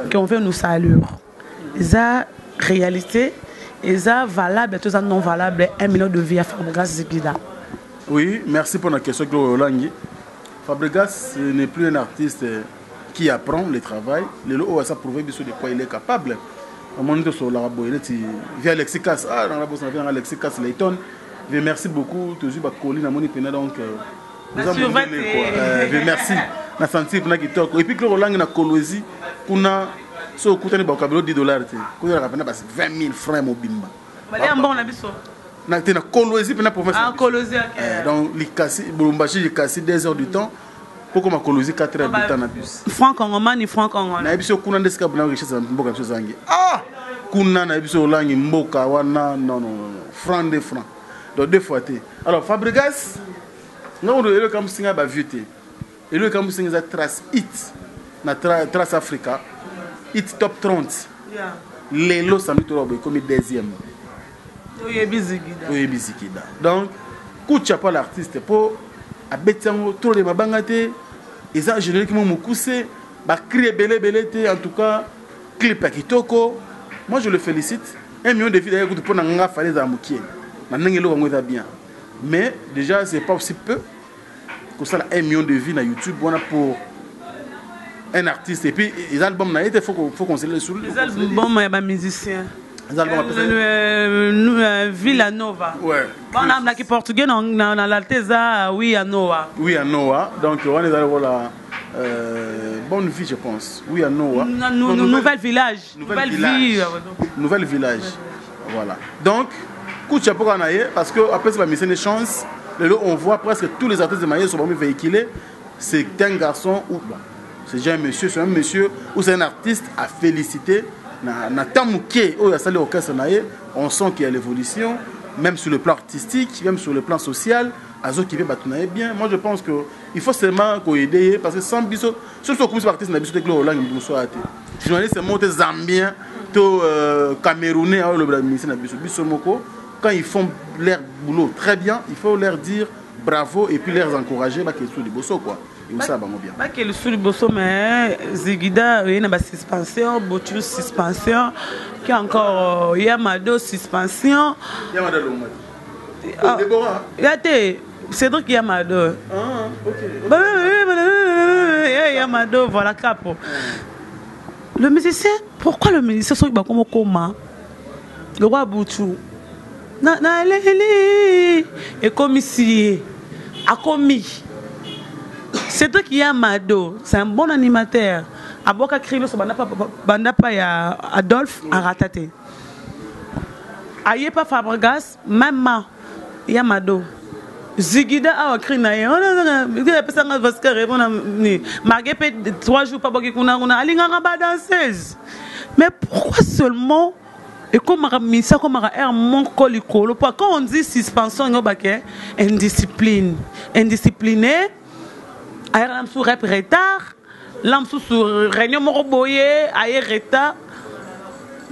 qu'on veut nous saluer. Les réalité, les valables, tous non valables, 1 million de vies à Fabregas Zigida. Oui, merci pour la question, Gloria. Fabregas n'est plus un artiste qui apprend le travail. Le lot a prouvé de quoi il est capable. À mon niveau sur la boîte, via Lexicas, dans la bourse, via Lexicas Layton. Merci beaucoup, toujours Colline à mon épine donc. Merci. Na senti pour qui toque. Et puis Gloria na Colosie, qu'on a so coûté ba kabelo $10. Qu'on a rapena parce 20 000 francs mobimba. Bale bon na biso. Na tena Colosie pena province. Ah Colosie. Donc les cassi Bolumbashi j'ai cassé 2 heures du temps. Pour comme Colosie 4 heures de temps na bus. Franc congolais ni franc congolais. Na biso kuna ndeska buna richesse mboka biso zangi. Ah! Kuna na biso langi mboka wana non franc de franc. Donc 2 fois té. Alors Fabregas non le comme singa ba vite. Et le comme singa trace hit na trace Africa. Hit top 30. Yeah. Lelo Samitoro comme 2e. Oye bizikida. Donc kucha pas l'artiste pour abetango trop de mabangate et ça généralement mukuse ba crier belé en tout cas clip kitoko. Moi je le félicite. 1 million de vues d'ailleurs pour nga fallait za mukie. Na ngelo ngo bien. Mais déjà c'est pas aussi peu que ça 1 million de vues na YouTube voilà pour un artiste et puis les albums na été faut qu'on se les sous les albums il y a musicien les albums Villanova ouais bon on a qui portugais dans l'Alteza oui à Noah donc on est allé voir bonne vie je pense oui à Noah nouvelle village voilà donc coup de chapeau parce que après c'est la mission de chance on voit presque tous les artistes de Maïs sont vraiment véhiculés c'est un garçon ou c'est un monsieur ou c'est un artiste à féliciter. On sent qu'il y a l'évolution, même sur le plan artistique, même sur le plan social. Bien. Moi je pense qu'il faut seulement aider parce que sans biso, surtout comme artiste, journaliste monté zambien, camerounais, quand ils font leur boulot très bien, il faut leur dire bravo et puis leur encourager qu'ils soient du bosso quoi. Pas que le sous bosso mais Zigida il y a une suspension, Botus suspension, qui encore Yamado suspension. Yamado Deborah. Cédric Yamado. Ah OK. Yamado voilà capo. Le musicien, pourquoi le musicien sont comme comment? Le roi Boutou. na leli et comme ici a commis. C'est toi qui a Mado, c'est un bon animateur. Aboka Krilo so banda pa ya Adolphe a rataté. Ayepa Fabregas même ya Mado. Zigida a écrit na ye. On a pensé que parce que répondre ni marqué 3 jours pas boki kuna alinga ba danseuse. Mais pourquoi seulement et comme ça comme un mon colicolo quand on dit suspension no baké indiscipline indiscipliné ayam sous rep retard l'am sous réunion mo boyé ay retard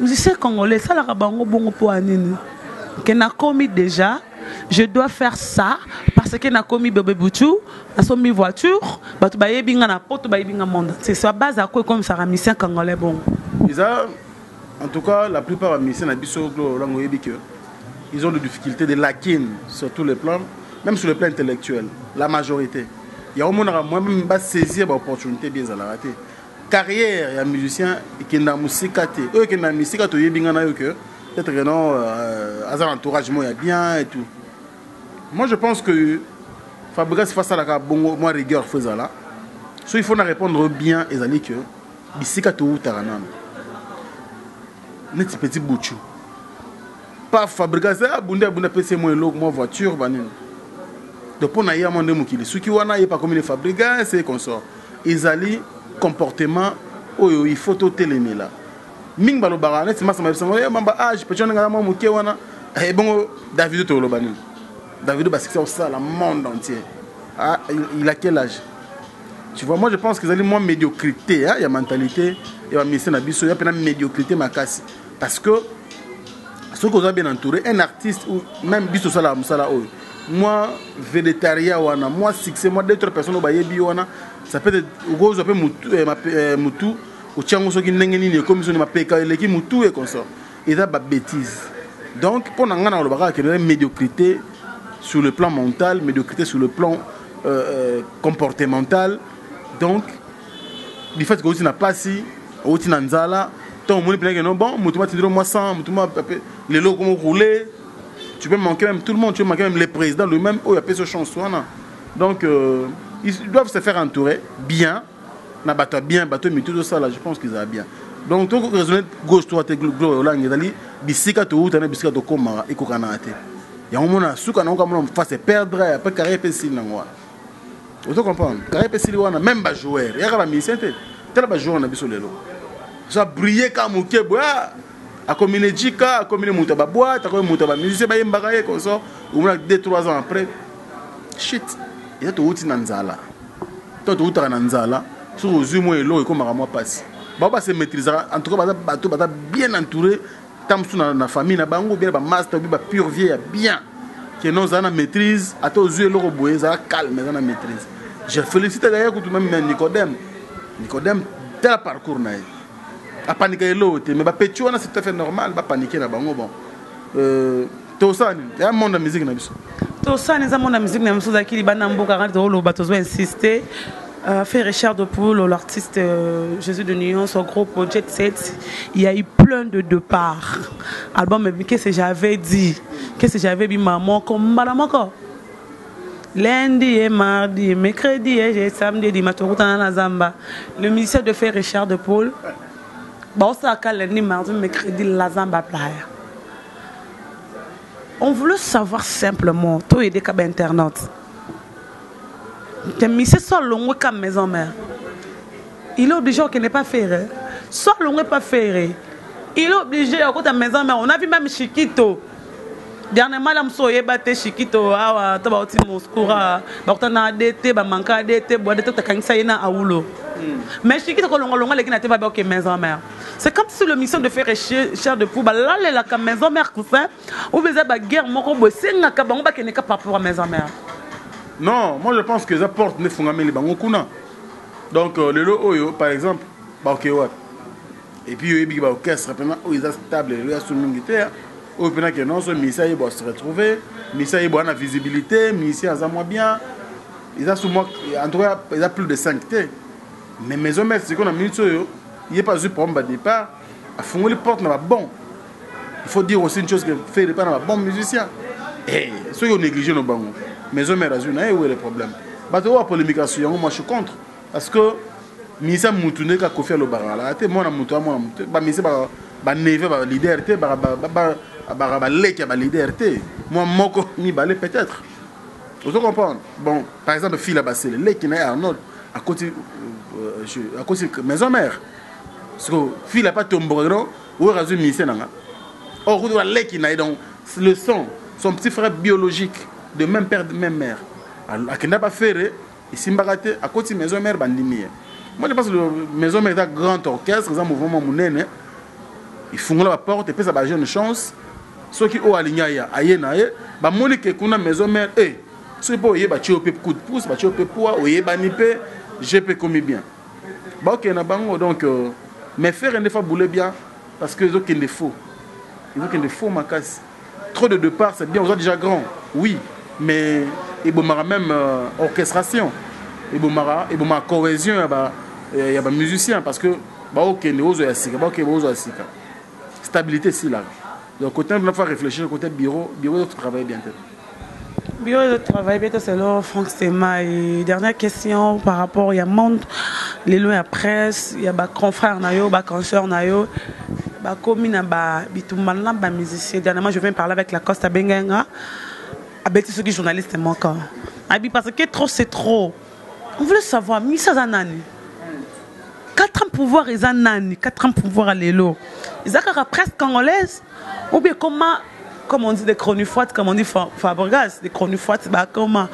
je sais congolais ça la bango bongo po anini que na commis déjà je dois faire ça parce que na commis bébé boutou na so mi voiture batu baye binga na poto baye binga monde c'est ça base à quoi comme ça ramissien congolais bon en tout cas, la plupart des musiciens ils ont des difficultés, des lacunes sur tous les plans, même sur le plan intellectuel. La majorité. Il y a au moins moi-même saisir l'opportunité bien à la rater. Carrière, il y a des musiciens qui ont une musique. Eux qui ont une musique, peut-être que non, à l'entourage, il y a bien et tout. Moi, je pense que Fabrice face à la moi rigueur faisant là. Il faut répondre bien et dire que musique à tout taranam. Net petit bouchou. Pas fabriquer ça, bunda PC moins lourd, moins voiture, banin. Donc on a eu un monde mukili. Ceux qui wana pas comme les fabricants, c'est comme ça. Ils allaient comportement, oh il faut tout télémer là. Ming balo barane, c'est ma mamba âge, petit on a un muké wana. Eh bon, David to lo banin. David parce que ça le monde entier. Ah, il a quel âge? Tu vois, moi je pense qu'ils allaient moins médiocrité, il y a mentalité, il y a une médiocrité ma casse. Parce que ceux qui ont bien entouré, un artiste ou même biso sala musala moi végétarien wana, moi succès, moi d'autres personnes au bayebi wana, ça peut être gros un peu mutu ou tiango so ki ndengeni ni comme so ma peka les qui mutu et comme ça. Et ça ba bêtise. Donc pour nanga na lo baka que médiocrité sur le plan mental, médiocrité sur le plan comportemental. Donc du fait que aussi n'a pas si aussi na nzala ton monde plein que non bon mutuma tindiro moi 100 mutuma les lots comment rouler tu peux manquer même tout le monde tu peux manquer même les présidents lui-même oh il y a pas ce chance donc ils doivent se faire entourer bien na bateau bien bateau mais tout ça là je pense qu'ils a bien donc tout raisonner gauche droite gloire là ngezali bisika to utana bisika to koma ekokana ate ya mona suka na ngomona face perdre après carrière pesile na ngwa vous comprenez carrière pesile wana même ba joueur ya ba musicien tel ba joueur na biso lelo ça briller comme Keboa a combiné Jika a combiné Moutaba boîte a combiné Moutaba musicien ba yembaka comme ça au moins 2-3 ans après shit il y a tout outil nanzala tout outil nanzala sur aux yeux moi et comme moi passe baba se maîtriser en tout cas bateau bien entouré tam sous na famille na bango bien ba master ba pur vie bien que nous avons maîtrise à tous yeux l'euro boé ça calme mais on a maîtrise je félicite d'ailleurs que tout même Nicodème tel parcours na a paniquer l'autre mais ba petit on a c'est tout à fait normal ba paniquer na bango bon tout ça il y a un monde de musique na biso tout ça les monde de musique na biso zakili bana mboka quand le bateau doit insister fait Richard de Poule l'artiste Jésus de Nyon son groupe Jet Set il y a eu plein de départs album mais qu'est-ce que j'avais dit qu'est-ce que j'avais dit maman comme madame encore lundi et mardi mercredi et samedi dimanche na Zamba le musicien de fait Richard de Poule bon ça quand lundi mardi mercredi la Zamba playa on voulait savoir simplement toi et des câbles internet mais c'est soit long comme maison mère il est obligé qu'il n'est pas ferré soit long pas ferré il est obligé à côté maison mère on a vu même Chiquito dernièrement là m'so yebate Chiquito awa taba oti moskura bakta na DT ba manka DT bois DT ta kanisa ina awulo mais Chiquito ko longa les kina te ba OK maison mère c'est comme si le mission de faire cher de pour là la maison mère cousin ou besoin ba guerre moko bo senga ka bango ba keneka par rapport à maison mère. Non, moi je pense que les apports ne font jamais les bangos. Donc, le lot, par exemple, et puis il y a un orchestre, ils sont stables, ils sont militaires, ils que non, ce ministère va se retrouver, le ministère va avoir la visibilité, le ministère va moins bien, ils ont en tout cas, ils ont plus de 5 T. Mais maison mère, c'est qu'on a mis il n'y a pas eu de problème de départ, à fond les portes, bon. il faut dire aussi une chose que fait pas un bon musicien. Et ceux qui ont négligé nos bangos, maison mère azul, où est le problème? Bah, tu vois, polémique à ce moi je suis contre. Parce que, Misa Moutoune, qui a confié le bar, là, tu es mon amour, bah, Misa, bah, neve, bah, leader, bah, lek, bah, leader, moi, moko, mi balé, peut-être. Vous comprenez? Bon, par exemple, fille là-bas, c'est le lek qui est à Arnold, à côté de maison mère. Parce que, fille là-bas, tombe, ou est-ce que Misa, or, vous lek qui est donc, le son, son petit frère biologique, de même père, de même mère. Alors, à n'a pas fait, ici, à côté de maison mère, bandini. Moi, je pense que la maison mère est un grand orchestre, ils ont un mouvement monnaie. Ils font la porte et puis ça va avoir une chance. Ceux qui ont aligné à Yenaye, bah, moi, que qu'on a maison mère, ceux qui ont eu un coup de pouce, un peu poids, ou un peu, je peux commis bien. Bah, ok, donc, mes frères, ils font bouler bien parce qu'ils ont des faux. Ils ont des faux, ma casse. Trop de départ, c'est bien, on est déjà grand, oui, mais il y a même orchestration, il y a cohésion, il y a des musiciens parce que ok, stabilité ici là. Donc côté on faut réfléchir côté bureau de travail bien. Bureau de travail bien c'est là Franck Stéma. Et dernière question par rapport il y a monde les lois à presse, il y a ba confrères nayo, ba consoeurs nayo. Comme musicien. Dernièrement, je viens parler avec la Costa Bengenga, avec ceux qui sont journalistes manquants. Parce que trop, c'est trop. On voulait savoir, Missa Zanani. 4 ans pour voir les Zanani, 4 ans pour voir les lots. Ils ont la presse congolaise, ou bien comment, comme on dit des chronifouates, comme on dit Fabregas, des chronifouates, comment.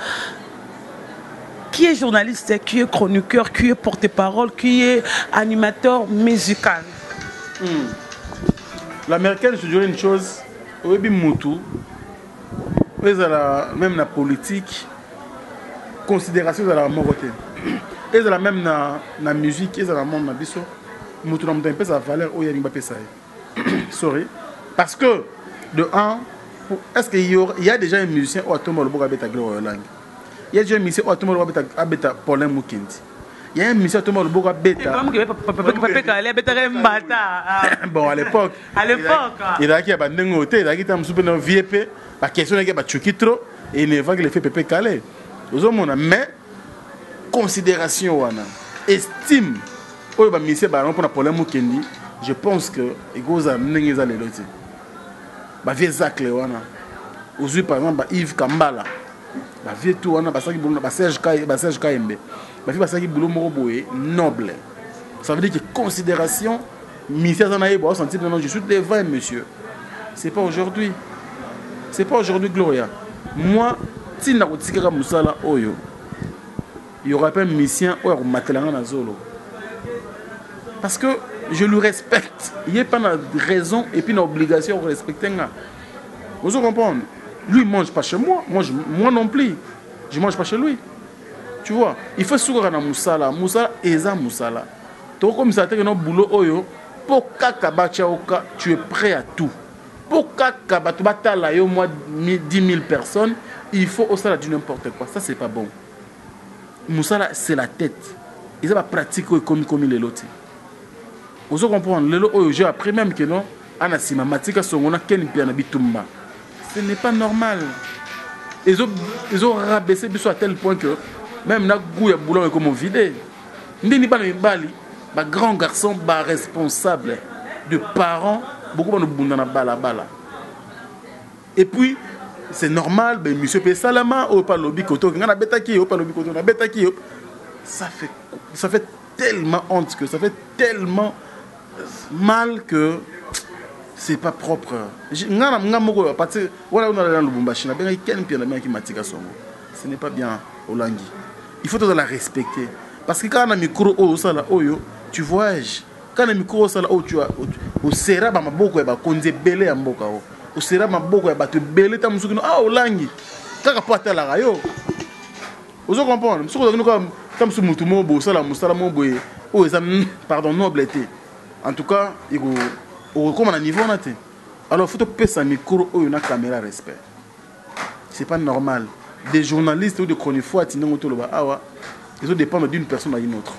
Qui est journaliste, qui est chroniqueur, qui est porte-parole, qui est animateur musical. L'américaine, je dirais une chose, même la politique, considération de la moralité. Et même la musique, et la monde, Moutou n'a pas sa valeur, sorry. Parce que, de un, est-ce qu'il y a déjà un musicien au Atomo le Boga Beta Gloire Langue? Il y a déjà un musicien au Atomo le Beta Paulin Moukindi. Il y a un musicien au Atomo le Boga Beta. Bon, à l'époque, il y a qui a bandé un hôtel, il y a qui a un souper dans VIP, la question est qu'il y a un chukitro, et il ne va que les fait pépé calé. Mais, considération, estime, pour le musicien Paulin Moukindi, je pense que il y a un lotis. Bah vieux Zach Lewana. Aujourd'hui par exemple Yves Kambala. Bah vieux tout on a basaki boulot bah Serge Kaembe. Bah vieux basaki boulot moroboé noble. Ça veut dire que considération ministère Zanaï bon sentir non je suis devant monsieur. C'est pas aujourd'hui. C'est pas aujourd'hui Gloria. Moi si na kotikaka musala oyo. Il y aura pas un musicien ou matelanga na zolo. Parce que je le respecte. Il n'y a pas de raison et puis une obligation de respecter. Vous comprenez? Lui ne mange pas chez moi. Moi non plus. Je ne mange pas chez lui. Tu vois? Il faut souvent dans Moussala. Moussala et ça Moussala. Tu comme ça, tu as un boulot. Pour tu es prêt à tout. Pour tu 10 000 personnes, il faut au salaire du n'importe quoi. Ça, c'est pas bon. Moussala, c'est la tête. Ils ont pratique comme les lotis. Vous comprenez, j'ai appris même que non, ce n'est pas normal. Ils ont rabaissé à tel point que même na goût ya boulot comme vidé. Ndini pas bali, ba grand garçon ba responsable de parents, beaucoup de bunda bala. Et puis c'est normal, ben monsieur P Salama au pas lobby koto, ngana betaki au pas lobby koto na betaki. Ça fait tellement honte que ça fait tellement mal que c'est pas propre. Ce n'est pas bien au Langui. Il faut la respecter. Parce que quand on a un micro, tu voyages. Quand on a un micro, tu as au sera ma boko ba konze belé en boka au sera ma boko ba te belé ta musukino au Langui. Kaka pata la rayo. Vous comprenez? Monsieur comme ce mutumo bo sala musala mo boye. Pardon, noblesse. En tout cas, il faut comme à niveau naté. Alors il faut que ça micro ou une caméra respect. C'est pas normal. Des journalistes ou des chroniqueurs ils ont dépendre d'une personne à une autre.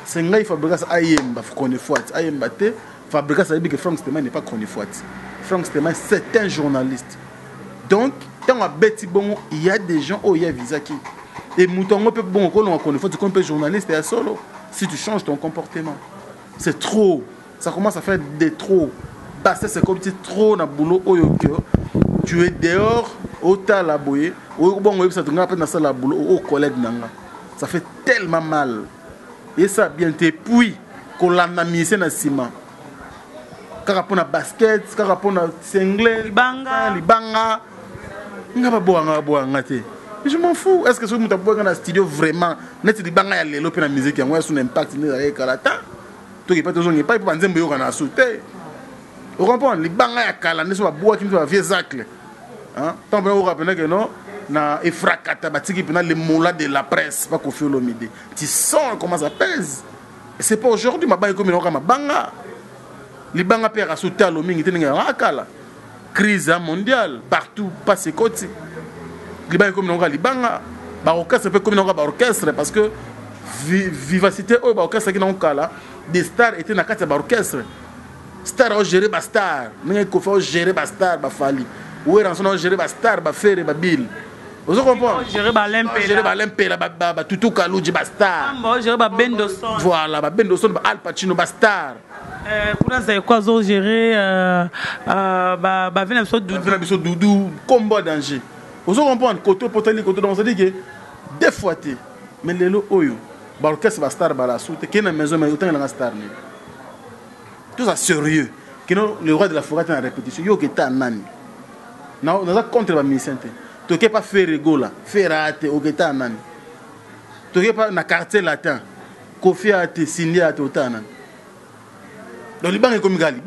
C'est un gars il fabrique ça ayemba chroniqueur ayemba te fabrique ça dit que Franck Stéma n'est pas chroniqueur. Franck Stéma, c'est un journaliste. Donc, dans la bête, bon, il y a des gens où il y a Visaki. Et Moutongo peut bon, il faut que tu es journaliste et à solo. Si tu changes ton comportement, c'est trop. Ça commence à faire des trop. Parce que c'est comme si trop dans le boulot. Tu es dehors, au tas la boye, au bon, ça te rappelle dans la boulot, au collègue. Ça fait tellement mal. Et ça bien te puis qu'on l'a mis dans le ciment. Quand on a basket, quand on a singlé, libanga, je m'en fous. Est-ce que ce que tu as dans le studio vraiment, net libanga ya lelo pe na musique yango ya son impact ni ya kalata. To ki pas toujours ni pas pour nzembo yo kana sauter. Vous comprenez libanga ya kala ne so ba bois qui va vieux zacle. Hein? Tant bien vous rappelez que non na efrakata batiki pena les moula de la presse pas Koffi Olomide. Tu sens comment ça pèse. Et c'est pas aujourd'hui ma baye comme on ma banga. Libanga père a sauté à l'omingi teninga akala. Crise mondiale partout passe côté. Libanga comme on libanga ba orchestre peut comme on ba orchestre parce que vivacité au ba orchestre qui na kala des stars étaient na kati ba orchestre. Star au gérer ba star, ninga ko fa gérer ba star ba fali. Ou est on gérer ba star ba faire ba bill. Vous comprenez? Gérer ba lempé. Gérer ba lempé la ba tutu kaluji ba star. Gérer ba bendo son. Voilà, ba bendo son ba Al Pacino ba star. Kuna za quoi zo gérer ba vena biso doudou. Vena biso doudou combo danger. Vous comprenez? Côté potali côté donc ça dit que des fois mais lelo oyo ba orchestre ba star ba la soute qui na maison mais autant la star ni. Tout ça sérieux. Que le roi de la forêt est en répétition. Yo que ta nani. Non, on a contre la mission. Tu n'as pas fait rigola, faire rater au guetta nani. Tu n'as pas na quartier latin. Koffi a été signé à Totana. Donc, les banques comme Gali.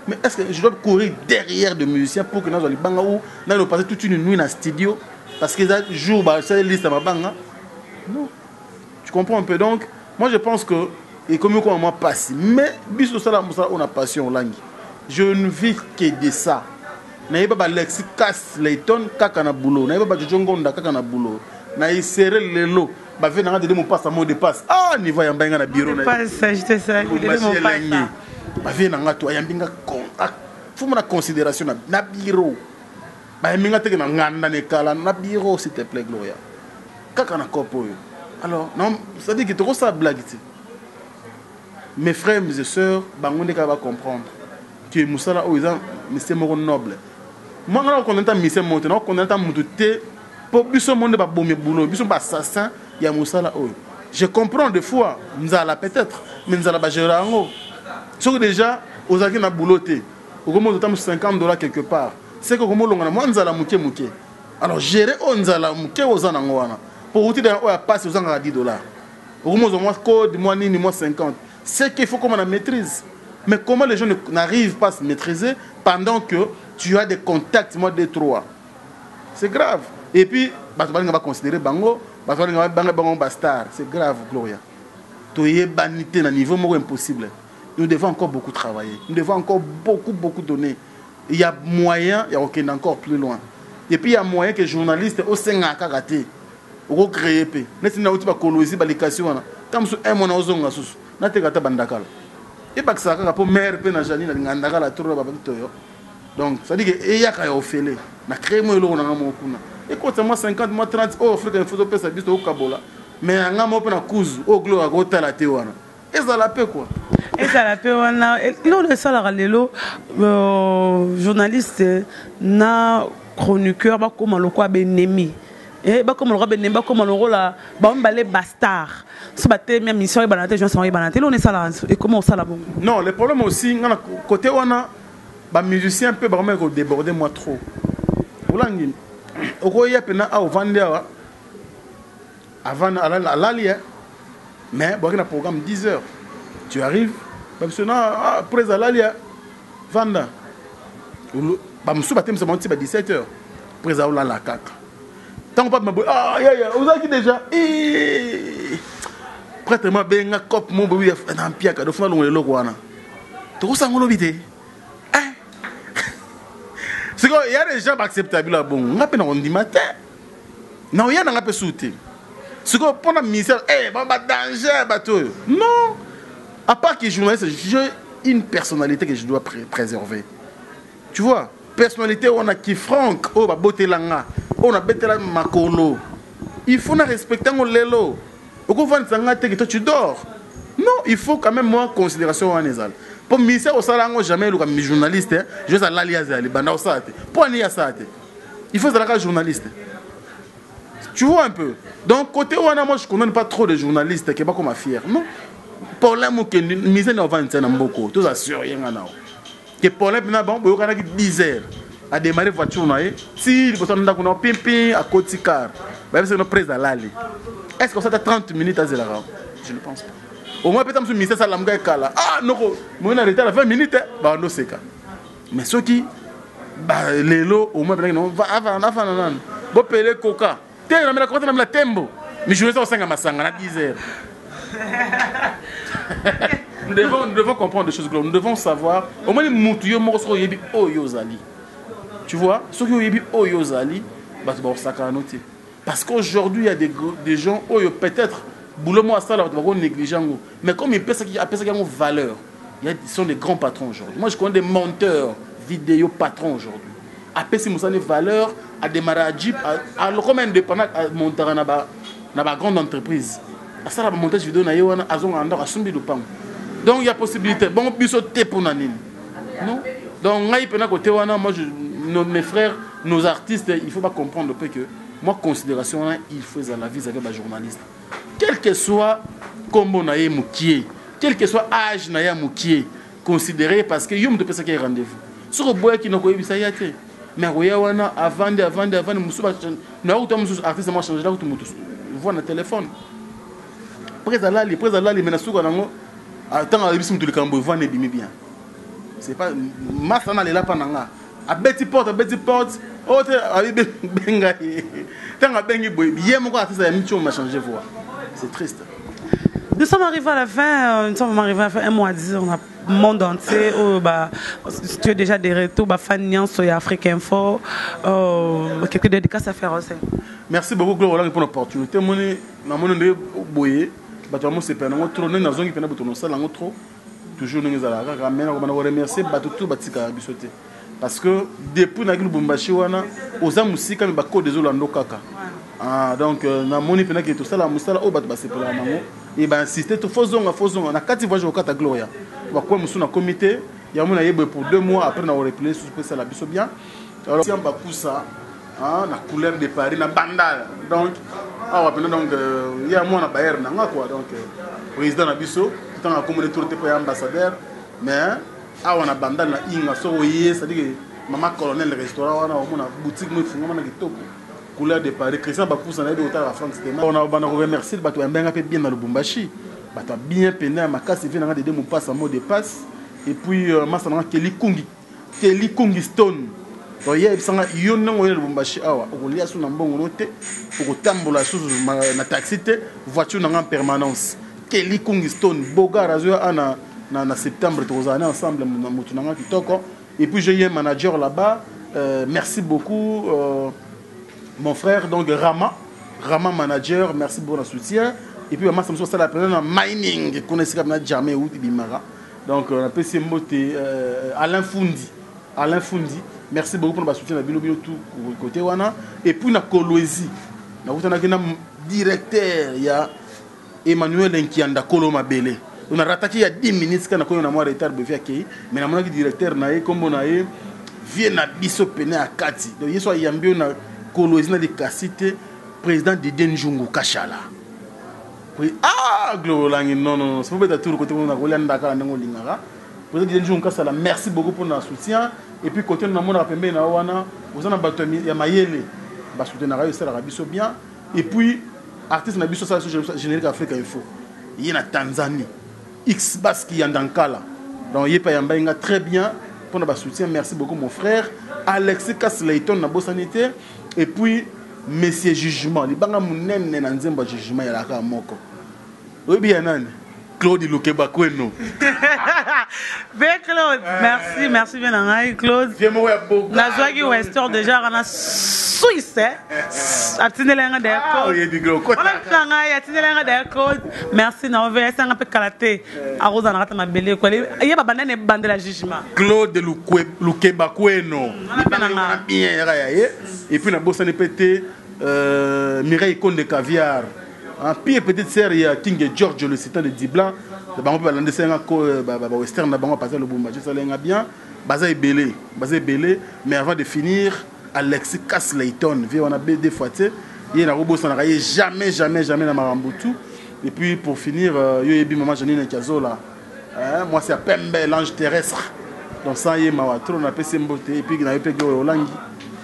Mais est-ce que je dois courir derrière des musiciens pour que nous les banques où nous allons passer toute une nuit dans le studio parce que ça joue c'est liste à ma banque. Non. Tu comprends un peu donc. Moi je pense que et comme moi passe mais biso ça on a passion langue. Je ne vis que de ça. N'ayez pas Lexi casse les tonnes kaka na boulot. N'ayez pas Jongonda kaka na boulot. N'ayez serré les lots. Bah venez dans des mots passe à mot de passe. Ah niveau yambanga na bureau na. Passe j'étais ça. Bah venez dans toi yambinga con. Faut mon considération na bureau. Bah yambinga te na nganda ne kala na bureau s'il te plaît Gloria. Kaka na kopo yo. Alors non, ça dit que trop ça blague. Mes frères, mes soeurs, bangonde ka va comprendre que Moussala Oizan, monsieur Moro noble. Moi, on connaît un monsieur monté, on connaît un moutoté. Pour biso monde ba bomé boulot, biso ba assassin, il y a Moussala Oy. Je comprends des fois, nous allons peut-être, mais nous allons pas gérer en haut. Sauf que déjà, aux agues na bouloté, au moment de $50 quelque part, c'est que comme on a moins nous allons mouké. Alors gérer on allons mouké aux anangwana. Pour vous dire on a passé aux à $10. Au moment où moi code moi ni moi 50. C'est qu'il faut qu'on la maîtrise. Mais comment les gens n'arrivent pas à se maîtriser pendant que tu as des contacts, moi, des trois. C'est grave. Et puis, on va considérer Bango, Bango Bastard. C'est grave, Gloria. Tu es banité à un niveau impossible. Nous devons encore beaucoup travailler. Nous devons encore beaucoup donner. Il y a moyen, il y a aucun encore plus loin. Et puis, il y a moyen que les journalistes au Sénat karaté, au créer. Nous avons dit que nous avons dit un mois na te kata bandakala et pas que ça pour mère pe na jani na ngandakala tour ba bitoyo donc ça dit que e yaka yo fele na créer mo lo na ngamo kuna et quand moi 50 moi 30 oh Afrique il faut to pesa biso au Kabola mais ngamo pe na kuzu au gloire go tala te wana et ça la paix quoi et ça la paix wana lo de ça la lelo journaliste na chroniqueur ba comme le quoi benemi. Et comme le roi Benemba, comme le rôle là, on va les bastards. Ce matin, même mission est banante, je suis banante. On est ça là. Et comment ça là bon? Non, le problème aussi, côté on a, les musiciens peuvent vraiment déborder moi trop. Olangi, au quoi il y a peine à vendre avant à l'alia, mais bon, il y a un programme 10 heures. Tu arrives, parce que après à l'alia, vendre. Bah, monsieur Batem se monte à 17 heures. Après à la 4. Tant pas me ah vous avez déjà prêtement ben nga cop mon bobi na piaka do funa lo le kwana to ko sangolo bité c'est que il y a des gens acceptables là bon nga pe na on dit matin non il y a nga pe souté c'est que pendant misère ba danger bateau non à part que journaliste j'ai une personnalité que je dois préserver Tu vois, personnalité, on a qui Franck, oh, bah, Botelanga, on a Betela Makolo. Il faut respecter mon lelo. Au coup, toi, tu dors. Non, il faut quand même moi considération en Nézal. Pour ministère au salaire, jamais le journaliste, je sais l'alias les bandes au sate. Pour aller à ça, il faut être journaliste. Tu vois un peu. Donc côté où moi je connais pas trop de journalistes qui est pas comme ma fière. Non. Problème que misère n'a pas un beaucoup. Tout ça sur rien là. Que problème n'a bon, il y a 10 heures à démarrer voiture na si il faut qu'on a pimpin à côté car. Bah c'est notre président l'ali. Est-ce que ça t'a 30 minutes à Zélara? Je ne pense pas. Au moins peut-être que le ministère ça l'a kala. Ah non, moi on a arrêté à 20 minutes. Bah non c'est cas. Mais ceux qui bah les lots au moins non va avant bon payer coca. T'es na mela côté na mela tembo. Mais je vais au 5 à masanga à 10 heures. Nous devons comprendre des choses globales. Nous devons savoir au moins les moutouyo morso yebi o yozali. Tu vois, ceux qui ont yebi o yozali bah tu vas sakana noter. Parce qu'aujourd'hui il y a des gens oh peut-être boulot moi ça là tu vas négliger. Mais comme ils appellent ça qui ont valeur. Ils sont des grands patrons aujourd'hui. Moi je connais des monteurs vidéo patrons aujourd'hui. Après si nous avons des valeurs à démarrer à Jeep à comme indépendant à monter dans la grande entreprise. À ça la montage vidéo na yewana azon anda asumbi le pam. Donc il y a possibilité. Bon biso té pour nanine. Non. Donc ngai pena côté wana moi mes frères, nos artistes, il faut pas comprendre le peu que moi considération il faut à la vie avec les journalistes. Quel que soit comment na ye mukié, quel que soit âge na ya mukié, considéré parce que yom de personne qui est rendez-vous. Sur le bois qui n'a pas eu ça y a été. Mais wana avant musuba na auto musu artiste moi changer là tout mutu. Voir le téléphone. Président là les menasuka nango attends à bisim tout le cambo voir ne bimi bien. C'est pas massa na là pananga. A petit porte autre abi benga. Tant a bengi boy bien mon artiste a mis m'a changé voix. C'est triste. Nous sommes arrivés à la fin, un mois 10, on a le monde entier, si tu as déjà des retours, Fanian, sur Afrique Info, quelques dédicaces à faire aussi. Merci beaucoup Gloria pour l'opportunité. Moi, je boyer, c'est pas trop, trop, toujours nous allons remercier tout parce que depuis que nous avons aux amusi comme bako des Olando kaka. Ah donc na moni pena que tout ça la musala au bat c'est pour la nango et ben insister tout faisons na kati voyage au kata Gloria. Ba quoi musu na comité, ya mona yebe pour 2 mois après na replay sur ça la biso bien. Alors si on va pousser ah na couleur de Paris na bandal. Donc ah ouais donc il y a moi na Bayern na quoi donc président na biso tant à comme les tour pour ambassadeur mais ah on a bandal na inga so yé ça dit que maman colonel restaurant on a boutique moi fungama na kitoko couleur de Paris Christian Bakoussa na de la France on a remercier bato mbenga pe bien na Lubumbashi bato bien peine à makasi vient na de mon passe en mot de passe et puis massa na Kelly Kungi Stone donc hier sanga yo nango na Lubumbashi awa okolia so na mbongo note okotambola so na taxi te voiture na en permanence Kelly Kungi Stone boga razo na septembre tozana ensemble na mutu na kitoko et puis j'ai un manager là-bas merci beaucoup mon frère donc Rama manager merci pour le soutien et puis moi ça me soit la première mining connaissez comme jamais ou bimara donc on a PC moté Alain Fundi merci beaucoup pour le soutien na bino tout côté wana et puis na Kolwezi na utana kina directeur ya Emmanuel Nkianda Koloma Bele on a rattaqué il y a 10 minutes quand on a moi retard bevia ki mais na mon directeur na comme on a vient na biso pené à Kati donc il soit yambio na Kolwezi na de Kasite président de Denjungu Kashala. Ah Glolangi non c'est pas tout côté on a Rolanda ka ndango lingara président de Denjungu Kashala merci beaucoup pour notre soutien et puis côté na mona pembe na wana vous en bato ya mayele ba soutenir rayo ça la biso bien et puis artiste na biso ça générique Afrique Info il y a Tanzanie X Baski Yandankala donc il y a très bien pour notre soutien merci beaucoup mon frère Alexis Kasleiton na Bossanité et puis monsieur jugement les banga munene na nzemba jugement ya la moko oui bien nani Claude Lukeba Kweno Claude, merci bien Claude. Nazwaki Western déjà on a Suisse. Merci na over ça un peu kalaté. Aroza na rata mabele ko. Il y a ba nene bande la jugement. Claude Lukeba Kweno. Et puis na bossa ne pété Mireille Conde Caviar. En pire petite série King George le citant de Diblan. Bango pa lande senga ko western na bango passer le Bumbaji ça lenga bien. Baza belé mais avant de finir Alexis Cass-Layton, on a des fois, il y a un robot, ça n'a jamais dans Marambutu. Et puis pour finir, il y a eu maman Janine Kazola. Moi, c'est Pembe, l'ange terrestre. Donc ça, il y a eu trop, on a fait Semboté. Et puis il y a eu Gloria Olangi.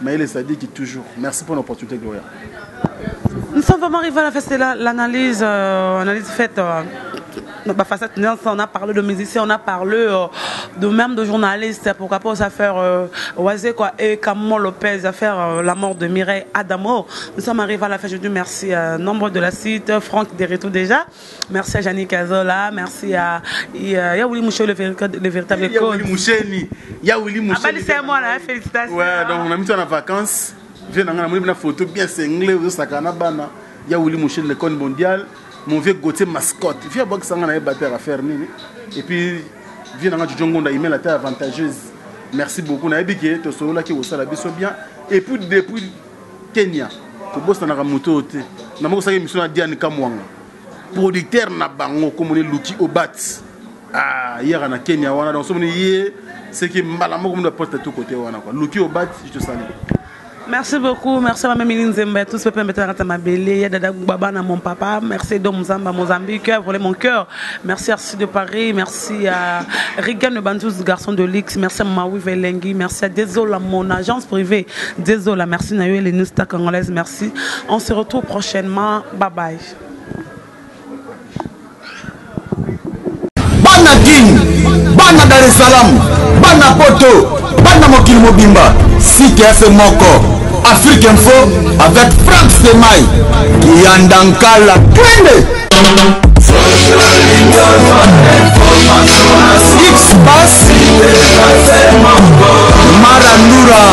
Mais il est dit toujours. Merci pour l'opportunité, Gloria. Nous sommes vraiment arrivés à la fête, l'analyse faite. On a parlé de musiciens, on a parlé de même de journalistes, pourquoi pas aux affaires Oisé quoi et Camon Lopez, affaire la mort de Mireille Adamo. Nous sommes arrivés à la fête. Je dis merci à nombre de la site, Franck Deretou déjà, merci à Janine Kazola, merci à Yaouli Mouché le véritable code. Yaouli Mouché. C'est moi là, félicitations. Ouais, donc on a mis ça en vacances. Je viens d'envoyer une photo bien cinglée au Sakana Bana. Yaouli Mouché le code mondial. Mon vieux Gauthier mascotte. Il y a beaucoup de batteur à faire. Et puis, il y a la terre avantageuse. Merci beaucoup. On a dit que tu es là qui est bien. Et puis, depuis Kenya, tu bosses dans la moto. On a dit que tu es Diane Kamwanga. Producteur na bango comme on est Luki Obat. Ah, hier on a Kenya. Donc, c'est que malamo comme de poste à tous côtés. Luki Obat, je te salue. Merci beaucoup, merci à ma Méline Zembe, tous les permetteurs à ma belle, Dada Baba, mon papa, merci Dom Zamba, Mozambique, qui a volé mon cœur. Merci à Arci de Paris, merci à Rigan de Bantous, garçon de l'X, merci à Maui Velengui, merci à Dézola, mon agence privée, Dézola, merci Nayo, les Nusta congolaises, merci. On se retrouve prochainement, bye bye. Bana King, Bana Dar es Salaam, Bana Poto, Bana Mokil Mobimba, CTF Moko, Afrique Info avec Franck Stemai, Kiandankala, Twende. X-Pass, Marandura.